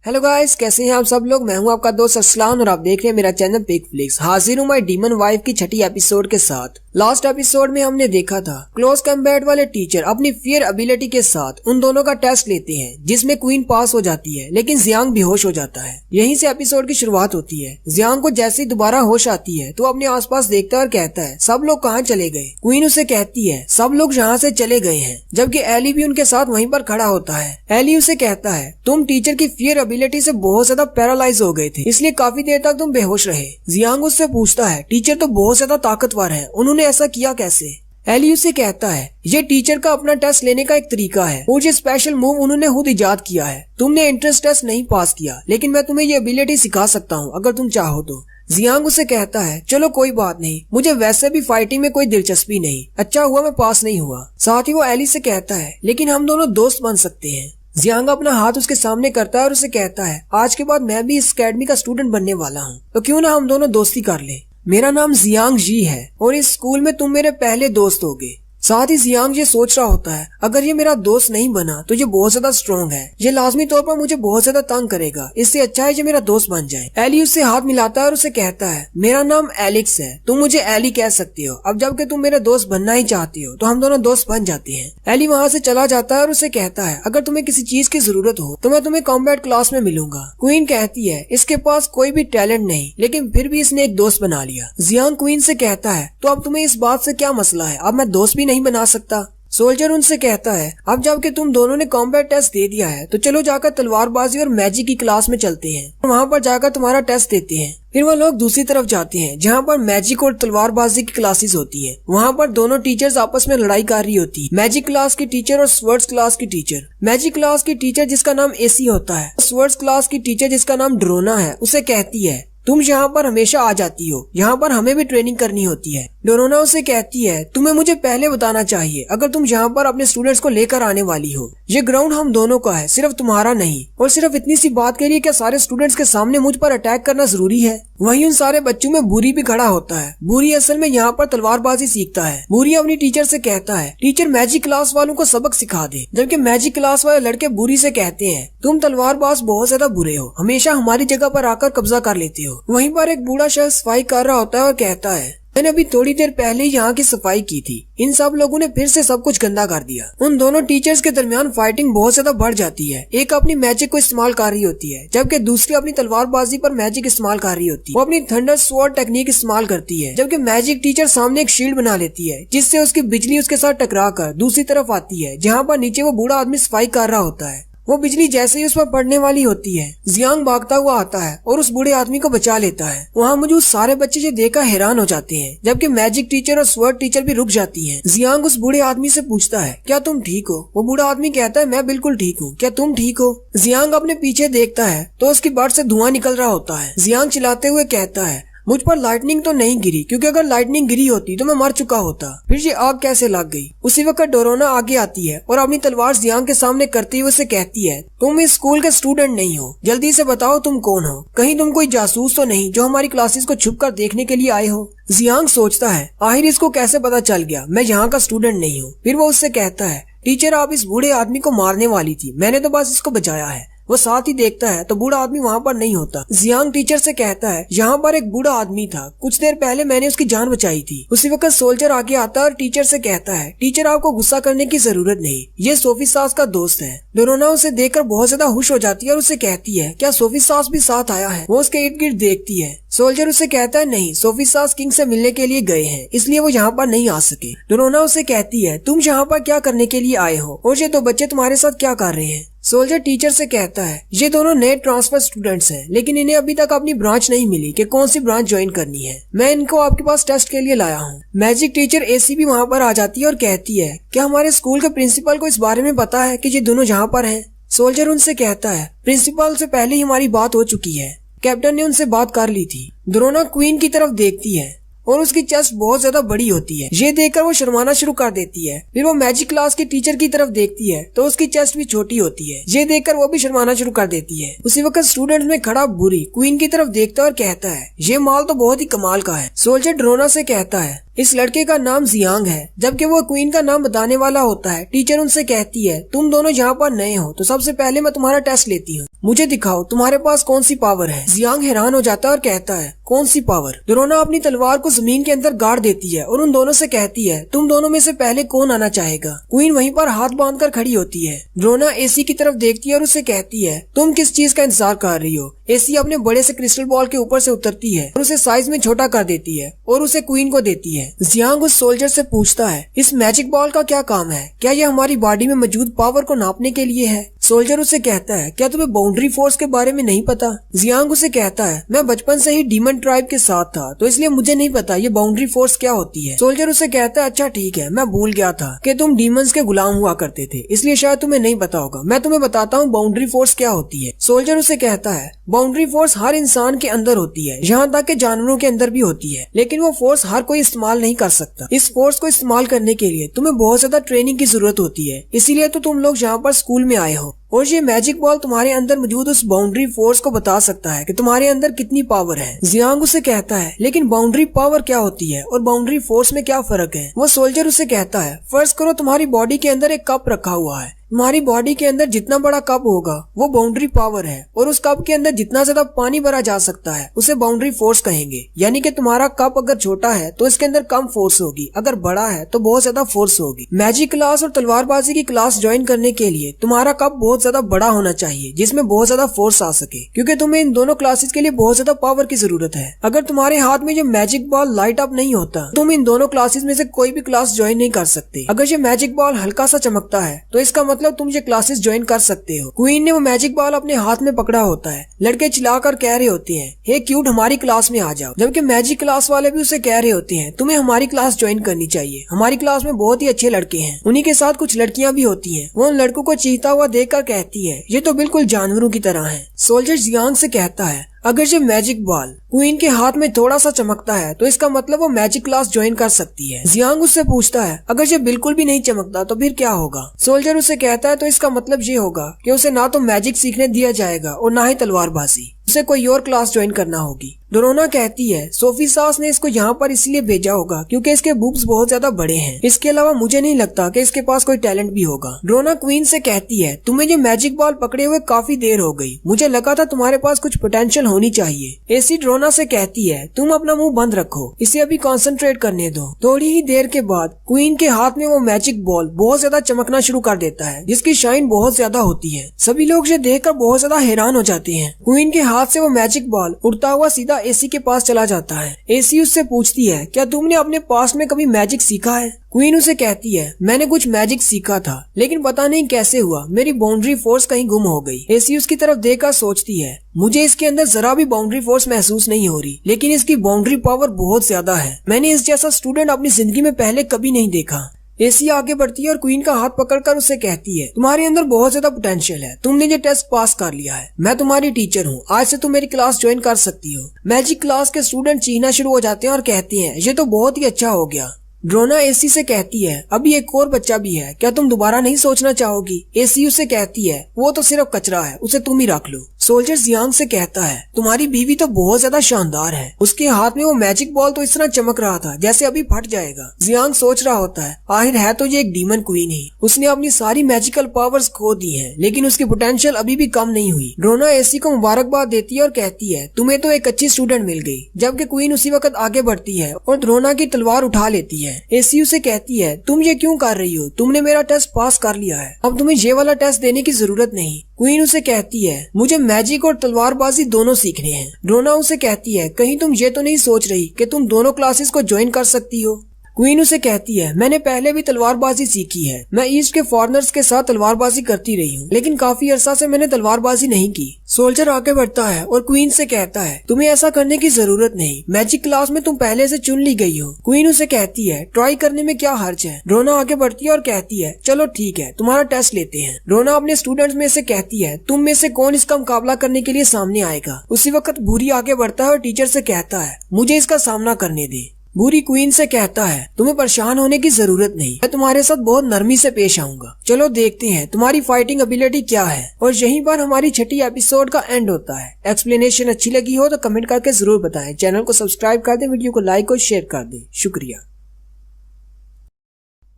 [SPEAKER 1] हेलो गाइस, कैसे हैं आप सब लोग। मैं हूं आपका दोस्त असलान और आप देख रहे हैं मेरा चैनल पिक फ्लिक्स। हाजिर हूं माय डीमन वाइफ की 6ठी एपिसोड के साथ। लास्ट एपिसोड में हमने देखा था क्लोज कम्बैट वाले टीचर अपनी फियर एबिलिटी के साथ उन दोनों का टेस्ट लेते हैं जिसमें क्वीन पास हो जाती है लेकिन जियांग बेहोश हो जाता है। यहीं से एपिसोड की शुरुआत होती है। जियांग को जैसे ही दोबारा होश आती है तो अपने आसपास देखता है और कहता है सब लोग कहाँ चले गए। क्वीन उसे कहती है सब लोग यहाँ से चले गए हैं, जबकि एली भी उनके साथ वहीं पर खड़ा होता है। एली उसे कहता है तुम टीचर की फियर एबिलिटी से बहुत ज्यादा पैरालाइज हो गए थे, इसलिए काफी देर तक तुम बेहोश रहे। जियांग उससे पूछता है टीचर तो बहुत ज्यादा ताकतवर है, उन्होंने ऐसा किया कैसे। एली उसे कहता है ये टीचर का अपना टेस्ट लेने का एक तरीका है और ये स्पेशल मूव उन्होंने खुद इजाद किया है। तुमने एंट्रेंस टेस्ट नहीं पास किया लेकिन मैं तुम्हें ये एबिलिटी सिखा सकता हूँ अगर तुम चाहो तो। जियांग उसे कहता है चलो कोई बात नहीं, मुझे वैसे भी फाइटिंग में कोई दिलचस्पी नहीं, अच्छा हुआ मैं पास नहीं हुआ। साथ ही वो एली से कहता है लेकिन हम दोनों दोस्त बन सकते हैं। जियांग अपना हाथ उसके सामने करता है और उसे कहता है आज के बाद मैं भी इस अकेडमी का स्टूडेंट बनने वाला हूँ, तो क्यों ना हम दोनों दोस्ती कर लें। मेरा नाम जियांग जी है और इस स्कूल में तुम मेरे पहले दोस्त होगे। साथ ही जियांग ये सोच रहा होता है अगर ये मेरा दोस्त नहीं बना तो ये बहुत ज्यादा स्ट्रॉन्ग है, ये लाजमी तौर पर मुझे बहुत ज्यादा तंग करेगा, इससे अच्छा है ये मेरा दोस्त बन जाए। एली उससे हाथ मिलाता है और उसे कहता है मेरा नाम एलेक्स है, तुम मुझे एली कह सकती हो। अब जबकि तुम मेरे दोस्त बनना ही चाहती हो तो हम दोनों दोस्त बन जाते हैं। एली वहाँ से चला जाता है और उसे कहता है अगर तुम्हें किसी चीज की जरूरत हो तो मैं तुम्हें कॉम्बैट क्लास में मिलूंगा। क्वीन कहती है इसके पास कोई भी टैलेंट नहीं लेकिन फिर भी इसने एक दोस्त बना लिया। जियांग क्वीन से कहता है तो अब तुम्हें इस बात से क्या मसला है, अब मैं दोस्त भी नहीं बना सकता। सोल्जर उनसे कहता है अब जबकि तुम दोनों ने कॉम्बैट टेस्ट दे दिया है तो चलो जाकर तलवारबाजी और मैजिक की क्लास में चलते हैं, वहाँ पर जाकर तुम्हारा टेस्ट देते हैं। फिर वो लोग दूसरी तरफ जाते हैं जहाँ पर मैजिक और तलवारबाजी की क्लासेस होती है। वहाँ पर दोनों टीचर्स आपस में लड़ाई कर रही होती है, मैजिक क्लास की टीचर और स्वर्ड्स क्लास की टीचर। मैजिक क्लास की टीचर जिसका नाम एसी होता है, स्वर्ड्स क्लास की टीचर जिसका नाम ड्रोना है, उसे कहती है तुम यहाँ पर हमेशा आ जाती हो, यहाँ पर हमें भी ट्रेनिंग करनी होती है। डोरोना उसे कहती है तुम्हें मुझे पहले बताना चाहिए अगर तुम यहाँ पर अपने स्टूडेंट्स को लेकर आने वाली हो। ये ग्राउंड हम दोनों का है, सिर्फ तुम्हारा नहीं। और सिर्फ इतनी सी बात के लिए क्या सारे स्टूडेंट्स के सामने मुझ पर अटैक करना जरूरी है। वहीं उन सारे बच्चों में बुरी भी खड़ा होता है। बुरी असल में यहाँ पर तलवारबाजी सीखता है। बुरी अपनी टीचर से कहता है टीचर मैजिक क्लास वालों को सबक सिखा दे, जबकि मैजिक क्लास वाले लड़के बुरी से कहते हैं तुम तलवारबाज बहुत ज्यादा बुरे हो, हमेशा हमारी जगह पर आकर कब्जा कर लेते हो। वहीं पर एक बूढ़ा शख्स सफाई कर रहा होता है और कहता है मैंने अभी थोड़ी देर पहले ही यहाँ की सफाई की थी, इन सब लोगों ने फिर से सब कुछ गंदा कर दिया। उन दोनों टीचर्स के दरमियान फाइटिंग बहुत ज्यादा बढ़ जाती है। एक अपनी मैजिक को इस्तेमाल कर रही होती है जबकि दूसरी अपनी तलवारबाजी पर मैजिक इस्तेमाल कर रही होती है। वो अपनी थंडर स्वॉर्ड टेक्निक इस्तेमाल करती है जबकि मैजिक टीचर सामने एक शील्ड बना लेती है जिससे उसकी बिजली उसके साथ टकरा कर दूसरी तरफ आती है जहाँ पर नीचे वो बूढ़ा आदमी सफाई कर रहा होता है। वो बिजली जैसे ही उस पर पड़ने वाली होती है, जियांग भागता हुआ आता है और उस बूढ़े आदमी को बचा लेता है। वहाँ मौजूद सारे बच्चे ये देखकर हैरान हो जाते हैं जबकि मैजिक टीचर और स्वर्ड टीचर भी रुक जाती हैं। जियांग उस बूढ़े आदमी से पूछता है क्या तुम ठीक हो। वो बूढ़ा आदमी कहता है मैं बिल्कुल ठीक हूँ, क्या तुम ठीक हो। जियांग अपने पीछे देखता है तो उसकी बट से धुआं निकल रहा होता है। जियांग चिल्लाते हुए कहता है मुझ पर लाइटनिंग तो नहीं गिरी, क्योंकि अगर लाइटनिंग गिरी होती तो मैं मर चुका होता। फिर ये आग कैसे लग गई। उसी वक्त डोरोना आगे आती है और अपनी तलवार जियांग के सामने करती हुए उसे कहती है तुम इस स्कूल के स्टूडेंट नहीं हो, जल्दी से बताओ तुम कौन हो, कहीं तुम कोई जासूस तो नहीं जो हमारी क्लासेस को छुप कर देखने के लिए आए हो। जियांग सोचता है आखिर इसको कैसे पता चल गया मैं यहाँ का स्टूडेंट नहीं हूँ। फिर वो उससे कहता है टीचर आप इस बूढ़े आदमी को मारने वाली थी, मैंने तो बस इसको बचाया है। वो साथ ही देखता है तो बूढ़ा आदमी वहाँ पर नहीं होता। जियांग टीचर से कहता है यहाँ पर एक बूढ़ा आदमी था, कुछ देर पहले मैंने उसकी जान बचाई थी। उसी वक्त सोल्जर आगे आता है और टीचर से कहता है टीचर आपको गुस्सा करने की जरूरत नहीं, ये सोफी सास का दोस्त है। डोरोना उसे देखकर बहुत ज्यादा खुश हो जाती है और उसे कहती है क्या सोफी सास भी साथ आया है। वो उसके इर्द गिर्द देखती है। सोल्जर उसे कहता है नहीं, सोफी सास किंग से मिलने के लिए गए हैं इसलिए वो यहाँ पर नहीं आ सके। डोरोना उसे कहती है तुम यहाँ पर क्या करने के लिए आए हो और ये दो बच्चे तुम्हारे साथ क्या कर रहे हैं। सोल्जर टीचर से कहता है ये दोनों नए ट्रांसफर स्टूडेंट्स हैं, लेकिन इन्हें अभी तक अपनी ब्रांच नहीं मिली कि कौन सी ब्रांच ज्वाइन करनी है। मैं इनको आपके पास टेस्ट के लिए लाया हूँ। मैजिक टीचर एसी भी वहाँ पर आ जाती है और कहती है क्या हमारे स्कूल के प्रिंसिपल को इस बारे में पता है कि ये दोनों यहाँ पर हैं? सोल्जर उनसे कहता है प्रिंसिपल से पहले ही हमारी बात हो चुकी है, कैप्टन ने उनसे बात कर ली थी। ड्रोना क्वीन की तरफ देखती है और उसकी चेस्ट बहुत ज्यादा बड़ी होती है। ये देखकर वो शर्माना शुरू कर देती है। फिर वो मैजिक क्लास के टीचर की तरफ देखती है तो उसकी चेस्ट भी छोटी होती है। ये देखकर वो भी शर्माना शुरू कर देती है। उसी वक्त स्टूडेंट्स में खड़ा बुरी क्वीन की तरफ देखता है और कहता है ये माल तो बहुत ही कमाल का है। सोल्जर ड्रोना से कहता है इस लड़के का नाम जियांग है, जबकि वो क्वीन का नाम बताने वाला होता है। टीचर उनसे कहती है तुम दोनों यहाँ पर नए हो तो सबसे पहले मैं तुम्हारा टेस्ट लेती हूँ, मुझे दिखाओ तुम्हारे पास कौन सी पावर है। जियांग हैरान हो जाता है और कहता है कौन सी पावर? ड्रोना अपनी तलवार को जमीन के अंदर गाड़ देती है और उन दोनों से कहती है तुम दोनों में से पहले कौन आना चाहेगा। क्वीन वहीं पर हाथ बांधकर खड़ी होती है। ड्रोना एसी की तरफ देखती है और उससे कहती है तुम किस चीज का इंतजार कर रही हो। एसी अपने बड़े से क्रिस्टल बॉल के ऊपर से उतरती है और उसे साइज में छोटा कर देती है और उसे क्वीन को देती है। जियांग उस सोल्जर से पूछता है इस मैजिक बॉल का क्या काम है? क्या यह हमारी बॉडी में मौजूद पावर को नापने के लिए है? सोल्जर उसे कहता है क्या तुम्हें बाउंड्री फोर्स के बारे में नहीं पता? जियांग उसे कहता है मैं बचपन से ही डीमन ट्राइब के साथ था तो इसलिए मुझे नहीं पता ये बाउंड्री फोर्स क्या होती है। सोल्जर उसे कहता है अच्छा ठीक है, मैं भूल गया था कि तुम डीमंस के गुलाम हुआ करते थे, इसलिए शायद तुम्हें नहीं पता होगा। मैं तुम्हें बताता हूँ बाउंड्री फोर्स क्या होती है। सोल्जर उसे कहता है बाउंड्री फोर्स हर इंसान के अंदर होती है, यहाँ तक कि जानवरों के अंदर भी होती है, लेकिन वो फोर्स हर कोई इस्तेमाल नहीं कर सकता। इस फोर्स को इस्तेमाल करने के लिए तुम्हें बहुत ज्यादा ट्रेनिंग की जरूरत होती है, इसीलिए तो तुम लोग यहाँ पर स्कूल में आए हो। और ये मैजिक बॉल तुम्हारे अंदर मौजूद उस बाउंड्री फोर्स को बता सकता है कि तुम्हारे अंदर कितनी पावर है। जियांग उसे कहता है लेकिन बाउंड्री पावर क्या होती है और बाउंड्री फोर्स में क्या फर्क है? वो सोल्जर उसे कहता है फर्ज करो तुम्हारी बॉडी के अंदर एक कप रखा हुआ है, तुम्हारी बॉडी के अंदर जितना बड़ा कप होगा वो बाउंड्री पावर है और उस कप के अंदर जितना ज्यादा पानी भरा जा सकता है उसे बाउंड्री फोर्स कहेंगे। यानी कि तुम्हारा कप अगर छोटा है तो इसके अंदर कम फोर्स होगी, अगर बड़ा है तो बहुत ज्यादा फोर्स होगी। मैजिक क्लास और तलवारबाजी की क्लास ज्वाइन करने के लिए तुम्हारा कप बहुत ज्यादा बड़ा होना चाहिए जिसमें बहुत ज्यादा फोर्स आ सके, क्योंकि तुम्हें इन दोनों क्लासेस के लिए बहुत ज्यादा पावर की जरूरत है। अगर तुम्हारे हाथ में जो मैजिक बॉल लाइट अप नहीं होता तुम इन दोनों क्लासेस में से कोई भी क्लास ज्वाइन नहीं कर सकते। अगर ये मैजिक बॉल हल्का सा चमकता है तो इसका मतलब तुम ये क्लासेस ज्वाइन कर सकते हो। क्वीन ने वो मैजिक बॉल अपने हाथ में पकड़ा होता है। लड़के चिल्लाकर कह रहे होते हैं हे क्यूट हमारी क्लास में आ जाओ, जबकि मैजिक क्लास वाले भी उसे कह रहे होते हैं तुम्हें हमारी क्लास ज्वाइन करनी चाहिए, हमारी क्लास में बहुत ही अच्छे लड़के हैं। उन्हीं के साथ कुछ लड़कियां भी होती हैं। वो उन लड़कों को चीखता हुआ देखकर कहती है ये तो बिल्कुल जानवरों की तरह है। सोल्जर जियांग से कहता है अगर ये मैजिक बॉल क्वीन के हाथ में थोड़ा सा चमकता है तो इसका मतलब वो मैजिक क्लास ज्वाइन कर सकती है। जियांग उससे पूछता है अगर ये बिल्कुल भी नहीं चमकता तो फिर क्या होगा? सोल्जर उसे कहता है तो इसका मतलब ये होगा कि उसे ना तो मैजिक सीखने दिया जाएगा और ना ही तलवारबाजी, उसे कोई और क्लास ज्वाइन करना होगी। ड्रोना कहती है सोफी सास ने इसको यहाँ पर इसलिए भेजा होगा क्योंकि इसके बूब्स बहुत ज्यादा बड़े हैं, इसके अलावा मुझे नहीं लगता कि इसके पास कोई टैलेंट भी होगा। ड्रोना क्वीन से कहती है तुम्हें ये मैजिक बॉल पकड़े हुए काफी देर हो गई, मुझे लगा था तुम्हारे पास कुछ पोटेंशियल होनी चाहिए। एसी ड्रोना से कहती है तुम अपना मुंह बंद रखो, इसे अभी कॉन्सेंट्रेट करने दो। थोड़ी ही देर के बाद क्वीन के हाथ में वो मैजिक बॉल बहुत ज्यादा चमकना शुरू कर देता है जिसकी शाइन बहुत ज्यादा होती है। सभी लोग ये देखकर बहुत ज्यादा हैरान हो जाते हैं। क्वीन के हाथ से वो मैजिक बॉल उड़ता हुआ सीधा एसी के पास चला जाता है। एसी उससे पूछती है क्या तुमने अपने पास्ट में कभी मैजिक सीखा है? क्वीन उसे कहती है मैंने कुछ मैजिक सीखा था लेकिन पता नहीं कैसे हुआ, मेरी बाउंड्री फोर्स कहीं गुम हो गई। एसी उसकी तरफ देखकर सोचती है मुझे इसके अंदर जरा भी बाउंड्री फोर्स महसूस नहीं हो रही, लेकिन इसकी बाउंड्री पावर बहुत ज्यादा है। मैंने इस जैसा स्टूडेंट अपनी जिंदगी में पहले कभी नहीं देखा। एसी आगे बढ़ती है और क्वीन का हाथ पकड़कर उससे कहती है तुम्हारे अंदर बहुत ज्यादा पोटेंशियल है, तुमने ये टेस्ट पास कर लिया है, मैं तुम्हारी टीचर हूँ, आज से तुम मेरी क्लास ज्वाइन कर सकती हो। मैजिक क्लास के स्टूडेंट चीखना शुरू हो जाते हैं और कहते हैं ये तो बहुत ही अच्छा हो गया। ड्रोना एसी से कहती है अभी एक और बच्चा भी है, क्या तुम दोबारा नहीं सोचना चाहोगी? एसी उससे कहती है वो तो सिर्फ कचरा है, उसे तुम ही रख लो। सोल्जर जियांग से कहता है तुम्हारी बीवी तो बहुत ज्यादा शानदार है, उसके हाथ में वो मैजिक बॉल तो इस तरह चमक रहा था जैसे अभी फट जाएगा। जियांग सोच रहा होता है आखिर है तो ये एक डीमन क्वीन ही, उसने अपनी सारी मैजिकल पावर्स खो दी है लेकिन उसकी पोटेंशियल अभी भी कम नहीं हुई। ड्रोना एसी को मुबारकबाद देती है और कहती है तुम्हें तो एक अच्छी स्टूडेंट मिल गई, जबकि क्वीन उसी वक्त आगे बढ़ती है और ड्रोना की तलवार उठा लेती है। एसी उसे कहती है तुम ये क्यों कर रही हो, तुमने मेरा टेस्ट पास कर लिया है, अब तुम्हें ये वाला टेस्ट देने की जरूरत नहीं। क्वीन उसे कहती है मुझे मैजिक और तलवारबाजी दोनों सीखने हैं। ड्रोना उसे कहती है कहीं तुम ये तो नहीं सोच रही कि तुम दोनों क्लासेस को ज्वाइन कर सकती हो? क्वीन उसे कहती है, मैंने पहले भी तलवारबाजी सीखी है। मैं ईस्ट के फॉरेनर्स के साथ तलवारबाजी करती रही हूँ, लेकिन काफी अरसा से मैंने तलवारबाजी नहीं की। सोल्जर आगे बढ़ता है और क्वीन से कहता है, तुम्हें ऐसा करने की जरूरत नहीं, मैजिक क्लास में तुम पहले से चुन ली गई हो। क्वीन उसे कहती है, ट्राई करने में क्या हर्ज है। रोना आगे बढ़ती है और कहती है, चलो ठीक है, तुम्हारा टेस्ट लेते हैं। रोना अपने स्टूडेंट्स में से कहती है, तुम में से कौन इसका मुकाबला करने के लिए सामने आएगा। उसी वक्त भूरी आगे बढ़ता है और टीचर से कहता है, मुझे इसका सामना करने दे। भूरी क्वीन से कहता है, तुम्हें परेशान होने की जरूरत नहीं, मैं तुम्हारे साथ बहुत नरमी से पेश आऊंगा। चलो देखते हैं तुम्हारी फाइटिंग एबिलिटी क्या है। और यहीं पर हमारी छठी एपिसोड का एंड होता है। एक्सप्लेनेशन अच्छी लगी हो तो कमेंट करके जरूर बताएं। चैनल को सब्सक्राइब कर दें, वीडियो को लाइक और शेयर कर दें। शुक्रिया।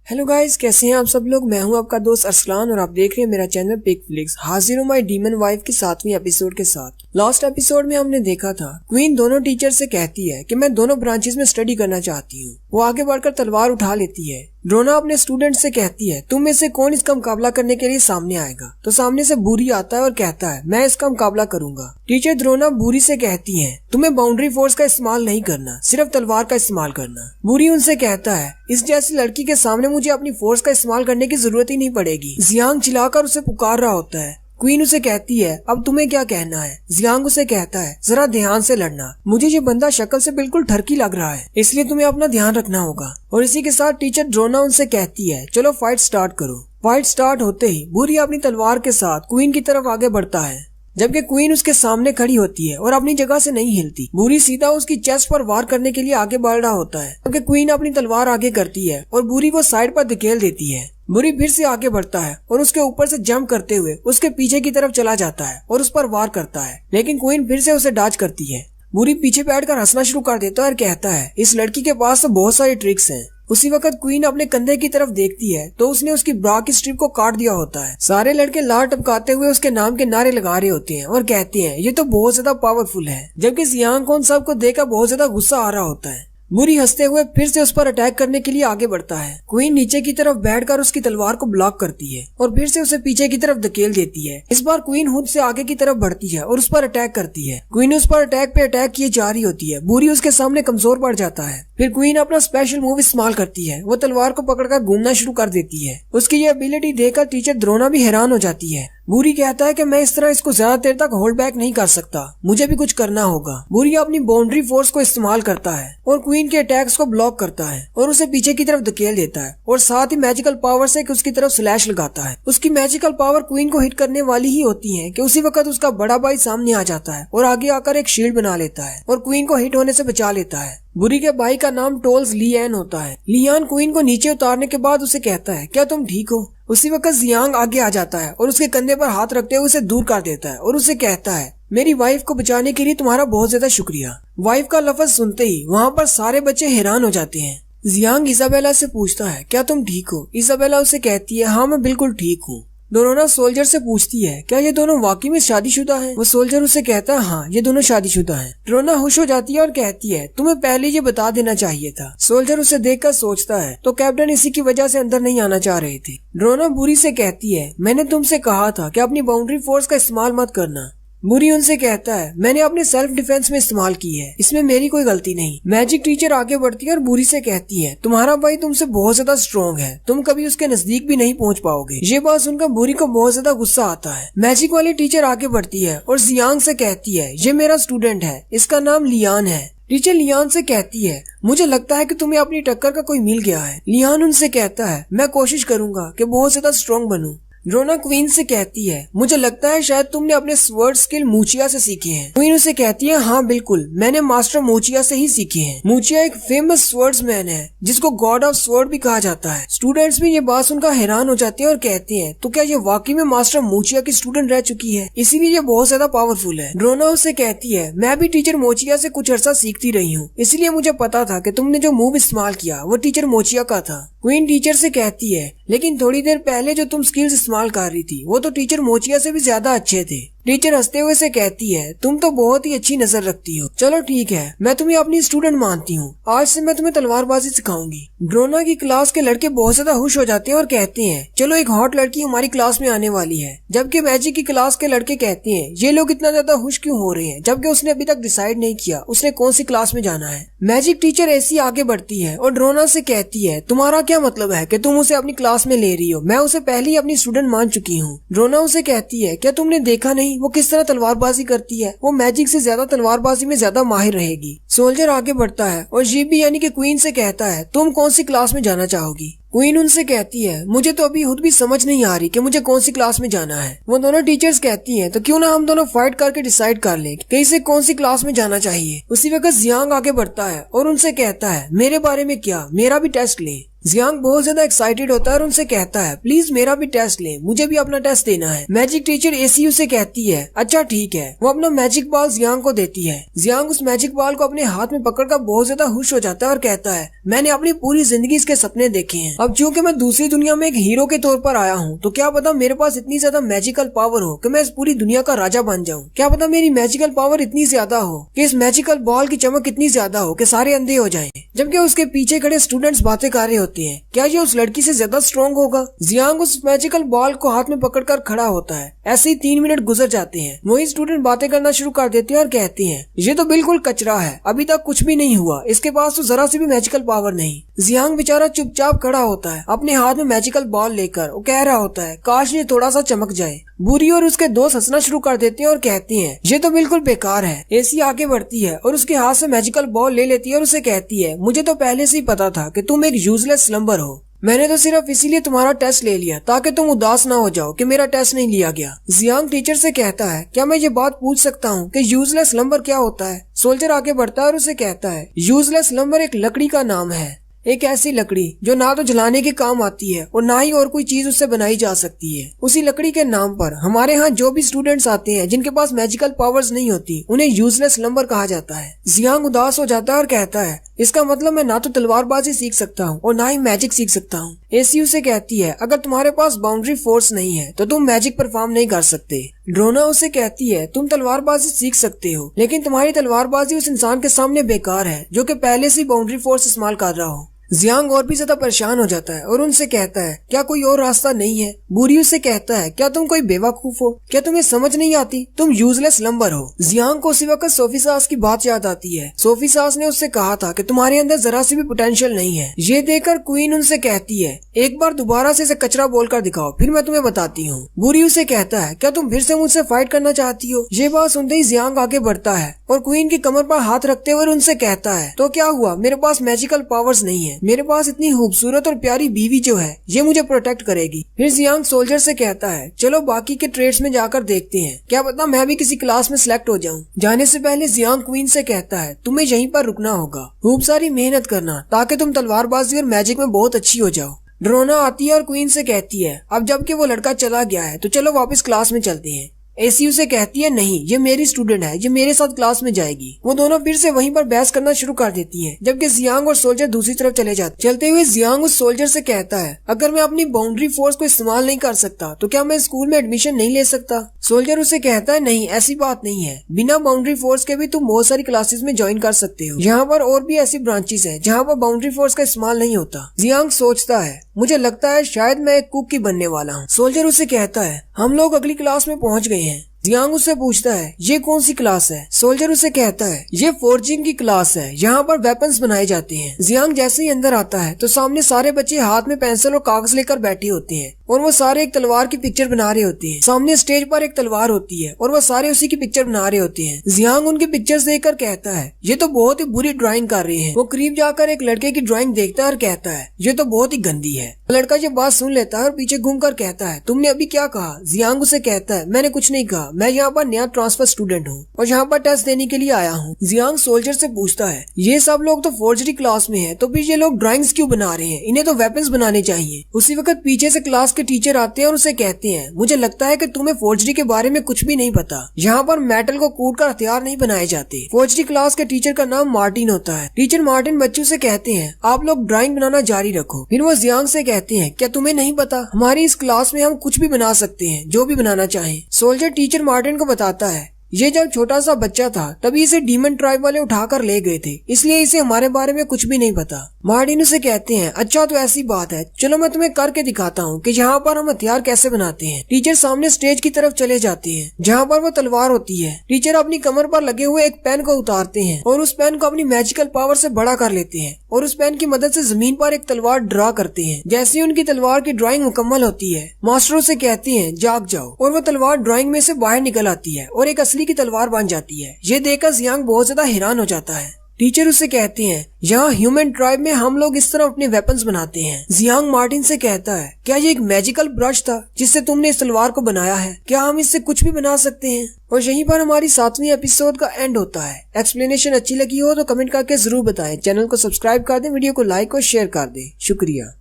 [SPEAKER 1] हेलो गाइस, कैसे हैं आप सब लोग। मैं हूं आपका दोस्त अरसलान और आप देख रहे हैं मेरा चैनल पिक फ्लिक्स। हाजिर हूं माय डीमन वाइफ की 7वीं एपिसोड के साथ। लास्ट एपिसोड में हमने देखा था क्वीन दोनों टीचर से कहती है कि मैं दोनों ब्रांचेस में स्टडी करना चाहती हूँ। वो आगे बढ़कर तलवार उठा लेती है। रोना अपने स्टूडेंट से कहती है, तुम में से कौन इसका मुकाबला करने के लिए सामने आएगा। तो सामने से बूरी आता है और कहता है, मैं इसका मुकाबला करूंगा। टीचर द्रोना बूरी से कहती है, तुम्हें बाउंड्री फोर्स का इस्तेमाल नहीं करना, सिर्फ तलवार का इस्तेमाल करना। बूरी उनसे कहता है, इस जैसी लड़की के सामने मुझे अपनी फोर्स का इस्तेमाल करने की जरूरत ही नहीं पड़ेगी। जियांग चिल्लाकर उसे पुकार रहा होता है। क्वीन उसे कहती है, अब तुम्हें क्या कहना है। जियांग उसे कहता है, जरा ध्यान से लड़ना, मुझे ये बंदा शक्ल से बिल्कुल ठरकी लग रहा है, इसलिए तुम्हें अपना ध्यान रखना होगा। और इसी के साथ टीचर ड्रोना उनसे कहती है, चलो फाइट स्टार्ट करो। फाइट स्टार्ट होते ही बूरी अपनी तलवार के साथ क्वीन की तरफ आगे बढ़ता है, जबकि क्वीन उसके सामने खड़ी होती है और अपनी जगह से नहीं हिलती। बूरी सीधा उसकी चेस्ट पर वार करने के लिए आगे बढ़ रहा होता है, जबकि क्वीन अपनी तलवार आगे करती है और बूरी को साइड पर धकेल देती है। बूरी फिर से आगे बढ़ता है और उसके ऊपर से जंप करते हुए उसके पीछे की तरफ चला जाता है और उस पर वार करता है, लेकिन क्वीन फिर से उसे डॉज करती है। बूरी पीछे बैठकर हंसना शुरू कर देता है और कहता है, इस लड़की के पास तो बहुत सारी ट्रिक्स हैं। उसी वक्त क्वीन अपने कंधे की तरफ देखती है तो उसने उसकी ब्रा की स्ट्रिप को काट दिया होता है। सारे लड़के लार टपकाते हुए उसके नाम के नारे लगा रहे होते हैं और कहते हैं, ये तो बहुत ज्यादा पावरफुल है, जबकि जियांग को उन सबको देखकर बहुत ज्यादा गुस्सा आ रहा होता है। बूरी हंसते हुए फिर से उस पर अटैक करने के लिए आगे बढ़ता है। क्वीन नीचे की तरफ बैठकर उसकी तलवार को ब्लॉक करती है और फिर से उसे पीछे की तरफ धकेल देती है। इस बार क्वीन खुद से आगे की तरफ बढ़ती है और उस पर अटैक करती है। क्वीन उस पर अटैक पे अटैक किए जा रही होती है। बूरी उसके सामने कमजोर पड़ जाता है। फिर क्वीन अपना स्पेशल मूव इस्तेमाल करती है। वो तलवार को पकड़कर घूमना शुरू कर देती है। उसकी ये एबिलिटी देखकर टीचर द्रोना भी हैरान हो जाती है। बूरी कहता है कि मैं इस तरह इसको ज्यादा देर तक होल्ड बैक नहीं कर सकता, मुझे भी कुछ करना होगा। बूरी अपनी बाउंड्री फोर्स को इस्तेमाल करता है और क्वीन के अटैक्स को ब्लॉक करता है और उसे पीछे की तरफ धकेल देता है और साथ ही मैजिकल पावर से उसकी तरफ स्लैश लगाता है। उसकी मैजिकल पावर क्वीन को हिट करने वाली ही होती है कि उसी वक्त उसका बड़ा भाई सामने आ जाता है और आगे आकर एक शील्ड बना लेता है और क्वीन को हिट होने से बचा लेता है। बुरी के भाई का नाम टोल्स लियान होता है। लियान क्वीन को नीचे उतारने के बाद उसे कहता है, क्या तुम ठीक हो। उसी वक्त जियांग आगे आ जाता है और उसके कंधे पर हाथ रखते हुए उसे दूर कर देता है और उसे कहता है, मेरी वाइफ को बचाने के लिए तुम्हारा बहुत ज्यादा शुक्रिया। वाइफ का लफ्ज सुनते ही वहाँ पर सारे बच्चे हैरान हो जाते हैं। जियांग इजाबेला से पूछता है, क्या तुम ठीक हो। इजाबेला उसे कहती है, हाँ मैं बिल्कुल ठीक हूँ। डोरोना सोल्जर से पूछती है, क्या ये दोनों वाकई में शादीशुदा हैं? वो सोल्जर उसे कहता है, हाँ ये दोनों शादीशुदा हैं। डोरोना खुश हो जाती है और कहती है, तुम्हें पहले ये बता देना चाहिए था। सोल्जर उसे देखकर सोचता है, तो कैप्टन इसी की वजह से अंदर नहीं आना चाह रहे थे। डोरोना बुरी से कहती है, मैंने तुमसे कहा था कि अपनी बाउंड्री फोर्स का इस्तेमाल मत करना। बुरी उनसे कहता है, मैंने अपने सेल्फ डिफेंस में इस्तेमाल की है, इसमें मेरी कोई गलती नहीं। मैजिक टीचर आगे बढ़ती है और बुरी से कहती है, तुम्हारा भाई तुमसे बहुत ज्यादा स्ट्रॉन्ग है, तुम कभी उसके नजदीक भी नहीं पहुंच पाओगे। ये बात सुनकर बुरी को बहुत ज्यादा गुस्सा आता है। मैजिक वाली टीचर आगे बढ़ती है और जियांग से कहती है, ये मेरा स्टूडेंट है, इसका नाम लियान है। टीचर लियान से कहती है, मुझे लगता है कि तुम्हें अपनी टक्कर का कोई मिल गया है। लियान उनसे कहता है, मैं कोशिश करूंगा कि बहुत ज्यादा स्ट्रॉन्ग बनूं। ड्रोना क्वीन से कहती है, मुझे लगता है शायद तुमने अपने स्वर्ड स्किल मूचिया से सीखे हैं। क्वीन उसे कहती है, हाँ बिल्कुल, मैंने मास्टर मूचिया से ही सीखे हैं। मूचिया एक फेमस स्वर्ड्समैन है जिसको गॉड ऑफ स्वर्ड भी कहा जाता है। स्टूडेंट्स भी ये बात सुनकर हैरान हो जाते हैं और कहते हैं, तो क्या ये वाकई में मास्टर मूचिया की स्टूडेंट रह चुकी है, इसीलिए ये बहुत ज्यादा पावरफुल है। ड्रोना उससे कहती है, मैं भी टीचर मोचिया से कुछ अर्सा सीखती रही हूँ, इसलिए मुझे पता था कि तुमने जो मूव इस्तेमाल किया वो टीचर मोचिया का था। क्वीन टीचर से कहती है, लेकिन थोड़ी देर पहले जो तुम स्किल्स इस्तेमाल कर रही थी वो तो टीचर मोचिया से भी ज्यादा अच्छे थे। टीचर हंसते हुए से कहती है, तुम तो बहुत ही अच्छी नजर रखती हो। चलो ठीक है, मैं तुम्हें अपनी स्टूडेंट मानती हूँ। आज से मैं तुम्हें तलवारबाजी सिखाऊंगी। ड्रोना की क्लास के लड़के बहुत ज्यादा खुश हो जाते हैं और कहते हैं, चलो एक हॉट लड़की हमारी क्लास में आने वाली है। जबकि मैजिक की क्लास के लड़के कहते हैं, ये लोग इतना ज्यादा खुश क्यों हो रहे हैं, जबकि उसने अभी तक डिसाइड नहीं किया उसने कौन सी क्लास में जाना है। मैजिक टीचर ऐसी आगे बढ़ती है और ड्रोना से कहती है, तुम्हारा क्या मतलब है कि तुम उसे अपनी क्लास में ले रही हो? मैं उसे पहले ही अपनी स्टूडेंट मान चुकी हूँ। ड्रोना उसे कहती है, क्या तुमने देखा नहीं वो किस तरह तलवारबाजी करती है? वो मैजिक से ज्यादा तलवारबाजी में ज्यादा माहिर रहेगी। सोल्जर आगे बढ़ता है और जीबी यानी कि क्वीन से कहता है, तुम कौन सी क्लास में जाना चाहोगी? क्वीन उनसे कहती है, मुझे तो अभी खुद भी समझ नहीं आ रही कि मुझे कौन सी क्लास में जाना है। वो दोनों टीचर्स कहती हैं, तो क्यों ना हम दोनों फाइट करके डिसाइड कर लें कि इसे कौन सी क्लास में जाना चाहिए। उसी वक्त जियांग आगे बढ़ता है और उनसे कहता है, मेरे बारे में क्या, मेरा भी टेस्ट लें। जियांग बहुत ज्यादा एक्साइटेड होता है और उनसे कहता है, प्लीज मेरा भी टेस्ट लें, मुझे भी अपना टेस्ट देना है। मैजिक टीचर एसीयू से कहती है, अच्छा ठीक है। वो अपना मैजिक बॉल जियांग को देती है। जियांग उस मैजिक बॉल को अपने हाथ में पकड़कर बहुत ज्यादा खुश हो जाता है और कहता है, मैंने अपनी पूरी जिंदगी इसके सपने देखे हैं। अब चूंकि मैं दूसरी दुनिया में एक हीरो के तौर पर आया हूँ, तो क्या पता मेरे पास इतनी ज्यादा मैजिकल पावर हो कि मैं इस पूरी दुनिया का राजा बन जाऊँ। क्या पता मेरी मैजिकल पावर इतनी ज्यादा हो कि इस मैजिकल बॉल की चमक इतनी ज्यादा हो कि सारे अंधे हो जाएं। जबकि उसके पीछे खड़े स्टूडेंट्स बातें कर रहे होते हैं, क्या ये उस लड़की से ज्यादा स्ट्रॉन्ग होगा? जियांग उस मैजिकल बॉल को हाथ में पकड़कर खड़ा होता है। ऐसे ही 3 मिनट गुजर जाते हैं। वही स्टूडेंट बातें करना शुरू कर देते हैं और कहते हैं, ये तो बिल्कुल कचरा है, अभी तक कुछ भी नहीं हुआ, इसके पास तो जरा सी भी मैजिकल पावर नहीं। जियांग बेचारा चुपचाप खड़ा होता है अपने हाथ में मैजिकल बॉल लेकर। वो कह रहा होता है, काश ये थोड़ा सा चमक जाए। बुरी और उसके दोस्त हंसना शुरू कर देते हैं और कहते हैं, ये तो बिल्कुल बेकार है। एसी आगे बढ़ती है और उसके हाथ से मैजिकल बॉल ले लेती है और उसे कहती है, मुझे तो पहले से ही पता था कि तुम एक यूजलेस स्लम्बर हो। मैंने तो सिर्फ इसीलिए तुम्हारा टेस्ट ले लिया ताकि तुम उदास ना हो जाओ कि मेरा टेस्ट नहीं लिया गया। जियांग टीचर से कहता है, क्या मैं ये बात पूछ सकता हूँ कि यूजलेस स्लम्बर क्या होता है? सोल्जर आगे बढ़ता है और उसे कहता है, यूजलेस स्लम्बर एक लकड़ी का नाम है। एक ऐसी लकड़ी जो ना तो जलाने के काम आती है और ना ही और कोई चीज उससे बनाई जा सकती है। उसी लकड़ी के नाम पर हमारे यहाँ जो भी स्टूडेंट्स आते हैं जिनके पास मैजिकल पावर्स नहीं होती, उन्हें यूजलेस स्लम्बर कहा जाता है। जियांग उदास हो जाता है और कहता है, इसका मतलब मैं ना तो तलवारबाजी सीख सकता हूँ और ना ही मैजिक सीख सकता हूँ। एसीयू से कहती है, अगर तुम्हारे पास बाउंड्री फोर्स नहीं है तो तुम मैजिक परफॉर्म नहीं कर सकते। ड्रोना उसे कहती है, तुम तलवारबाजी सीख सकते हो, लेकिन तुम्हारी तलवारबाजी उस इंसान के सामने बेकार है जो कि पहले से बाउंड्री फोर्स इस्तेमाल कर रहा हो। जियांग और भी ज्यादा परेशान हो जाता है और उनसे कहता है, क्या कोई और रास्ता नहीं है? बुरी उससे कहता है, क्या तुम कोई बेवकूफ हो? क्या तुम्हें समझ नहीं आती? तुम यूजलेस लंबर हो। जियांग को उसी वक्त सोफी सास की बात याद आती है। सोफी सास ने उससे कहा था कि तुम्हारे अंदर जरा सी भी पोटेंशियल नहीं है। ये देखकर क्वीन उनसे कहती है, एक बार दोबारा से इसे कचरा बोलकर दिखाओ, फिर मैं तुम्हें बताती हूँ। बुरी उसे कहता है, क्या तुम फिर से मुझसे फाइट करना चाहती हो? ये बात सुनते ही जियांग आगे बढ़ता है और क्वीन की कमर पर हाथ रखते हुए उनसे कहता है, तो क्या हुआ, मेरे पास मैजिकल पावर्स नहीं है, मेरे पास इतनी खूबसूरत और प्यारी बीवी जो है ये मुझे प्रोटेक्ट करेगी। फिर जियांग सोल्जर से कहता है, चलो बाकी के ट्रेड्स में जाकर देखते हैं, क्या पता मैं भी किसी क्लास में सिलेक्ट हो जाऊं। जाने से पहले जियांग क्वीन से कहता है, तुम्हें यहीं पर रुकना होगा, खूब सारी मेहनत करना ताकि तुम तलवारबाजी और मैजिक में बहुत अच्छी हो जाओ। ड्रोना आती है और क्वीन से कहती है, अब जबकि वो लड़का चला गया है तो चलो वापस क्लास में चलते हैं। एसीयू से कहती है, नहीं ये मेरी स्टूडेंट है, ये मेरे साथ क्लास में जाएगी। वो दोनों फिर से वहीं पर बहस करना शुरू कर देती हैं, जबकि जियांग और सोल्जर दूसरी तरफ चले जाते। चलते हुए जियांग उस सोल्जर से कहता है, अगर मैं अपनी बाउंड्री फोर्स को इस्तेमाल नहीं कर सकता तो क्या मैं स्कूल में एडमिशन नहीं ले सकता? सोल्जर उसे कहता है, नहीं ऐसी बात नहीं है, बिना बाउंड्री फोर्स के भी तुम बहुत सारी क्लासेस में ज्वाइन कर सकते हो। यहाँ पर और भी ऐसी ब्रांचेस है जहाँ पर बाउंड्री फोर्स का इस्तेमाल नहीं होता। जियांग सोचता है, मुझे लगता है शायद मैं एक कुक की बनने वाला हूँ। सोल्जर उसे कहता है, हम लोग अगली क्लास में पहुँच गए हैं। जियांग उससे पूछता है, ये कौन सी क्लास है? सोल्जर उसे कहता है, ये फोर्जिंग की क्लास है, यहाँ पर वेपन्स बनाए जाते हैं। जियांग जैसे ही अंदर आता है तो सामने सारे बच्चे हाथ में पेंसिल और कागज लेकर बैठे होते हैं और वो सारे एक तलवार की पिक्चर बना रहे होते हैं। सामने स्टेज पर एक तलवार होती है और वो सारे उसी की पिक्चर बना रहे होते हैं। जियांग उनकी पिक्चर्स देखकर कहता है, ये तो बहुत ही बुरी ड्राइंग कर रहे हैं। वो करीब जाकर एक लड़के की ड्राइंग देखता है और कहता है, ये तो बहुत ही गंदी है। लड़का ये बात सुन लेता है और पीछे घूमकर कहता है, तुमने अभी क्या कहा? जियांग उसे कहता है, मैंने कुछ नहीं कहा, मैं यहाँ पर नया ट्रांसफर स्टूडेंट हूँ और यहाँ पर टेस्ट देने के लिए आया हूँ। जियांग सोल्जर से पूछता है, ये सब लोग तो फोर्जरी क्लास में है, तो फिर ये लोग ड्राइंग्स क्यों बना रहे हैं? इन्हें तो वेपन्स बनाने चाहिए। उसी वक्त पीछे से क्लास के टीचर आते हैं और उसे कहते हैं, मुझे लगता है कि तुम्हें फोर्जरी के बारे में कुछ भी नहीं पता। यहाँ पर मेटल को कूटकर हथियार नहीं बनाए जाते। फोर्जरी क्लास के टीचर का नाम मार्टिन होता है। टीचर मार्टिन बच्चों से कहते हैं, आप लोग ड्राइंग बनाना जारी रखो। फिर वो जियांग से कहते हैं, क्या तुम्हें नहीं पता, हमारी इस क्लास में हम कुछ भी बना सकते हैं, जो भी बनाना चाहें। सोल्जर टीचर मार्टिन को बताता है ये जब छोटा सा बच्चा था तभी इसे डीमन ट्राइब वाले उठाकर ले गए थे, इसलिए इसे हमारे बारे में कुछ भी नहीं पता। मार्टिन उसे कहते हैं अच्छा तो ऐसी बात है, चलो मैं तुम्हें करके दिखाता हूँ कि यहाँ पर हम हथियार कैसे बनाते हैं। टीचर सामने स्टेज की तरफ चले जाते हैं जहाँ पर वो तलवार होती है। टीचर अपनी कमर पर लगे हुए एक पेन को उतारते हैं और उस पेन को अपनी मैजिकल पावर से बड़ा कर लेते हैं और उस पेन की मदद से जमीन पर एक तलवार ड्रा करते हैं। जैसे ही उनकी तलवार की ड्राइंग मुकम्मल होती है मास्टर उसे कहते हैं जाग जाओ, और वो तलवार ड्राइंग में से बाहर निकल आती है और एक असली की तलवार बन जाती है। ये देखकर जियांग बहुत ज्यादा हैरान हो जाता है। टीचर उसे कहते हैं यहाँ ह्यूमन ट्राइब में हम लोग इस तरह अपने वेपन्स बनाते हैं। जियांग मार्टिन से कहता है क्या ये एक मैजिकल ब्रश था जिससे तुमने इस तलवार को बनाया है? क्या हम इससे कुछ भी बना सकते हैं? और यहीं पर हमारी 7वीं एपिसोड का एंड होता है। एक्सप्लेनेशन अच्छी लगी हो तो कमेंट करके जरूर बताएं। चैनल को सब्सक्राइब कर दें, वीडियो को लाइक और शेयर कर दें। शुक्रिया।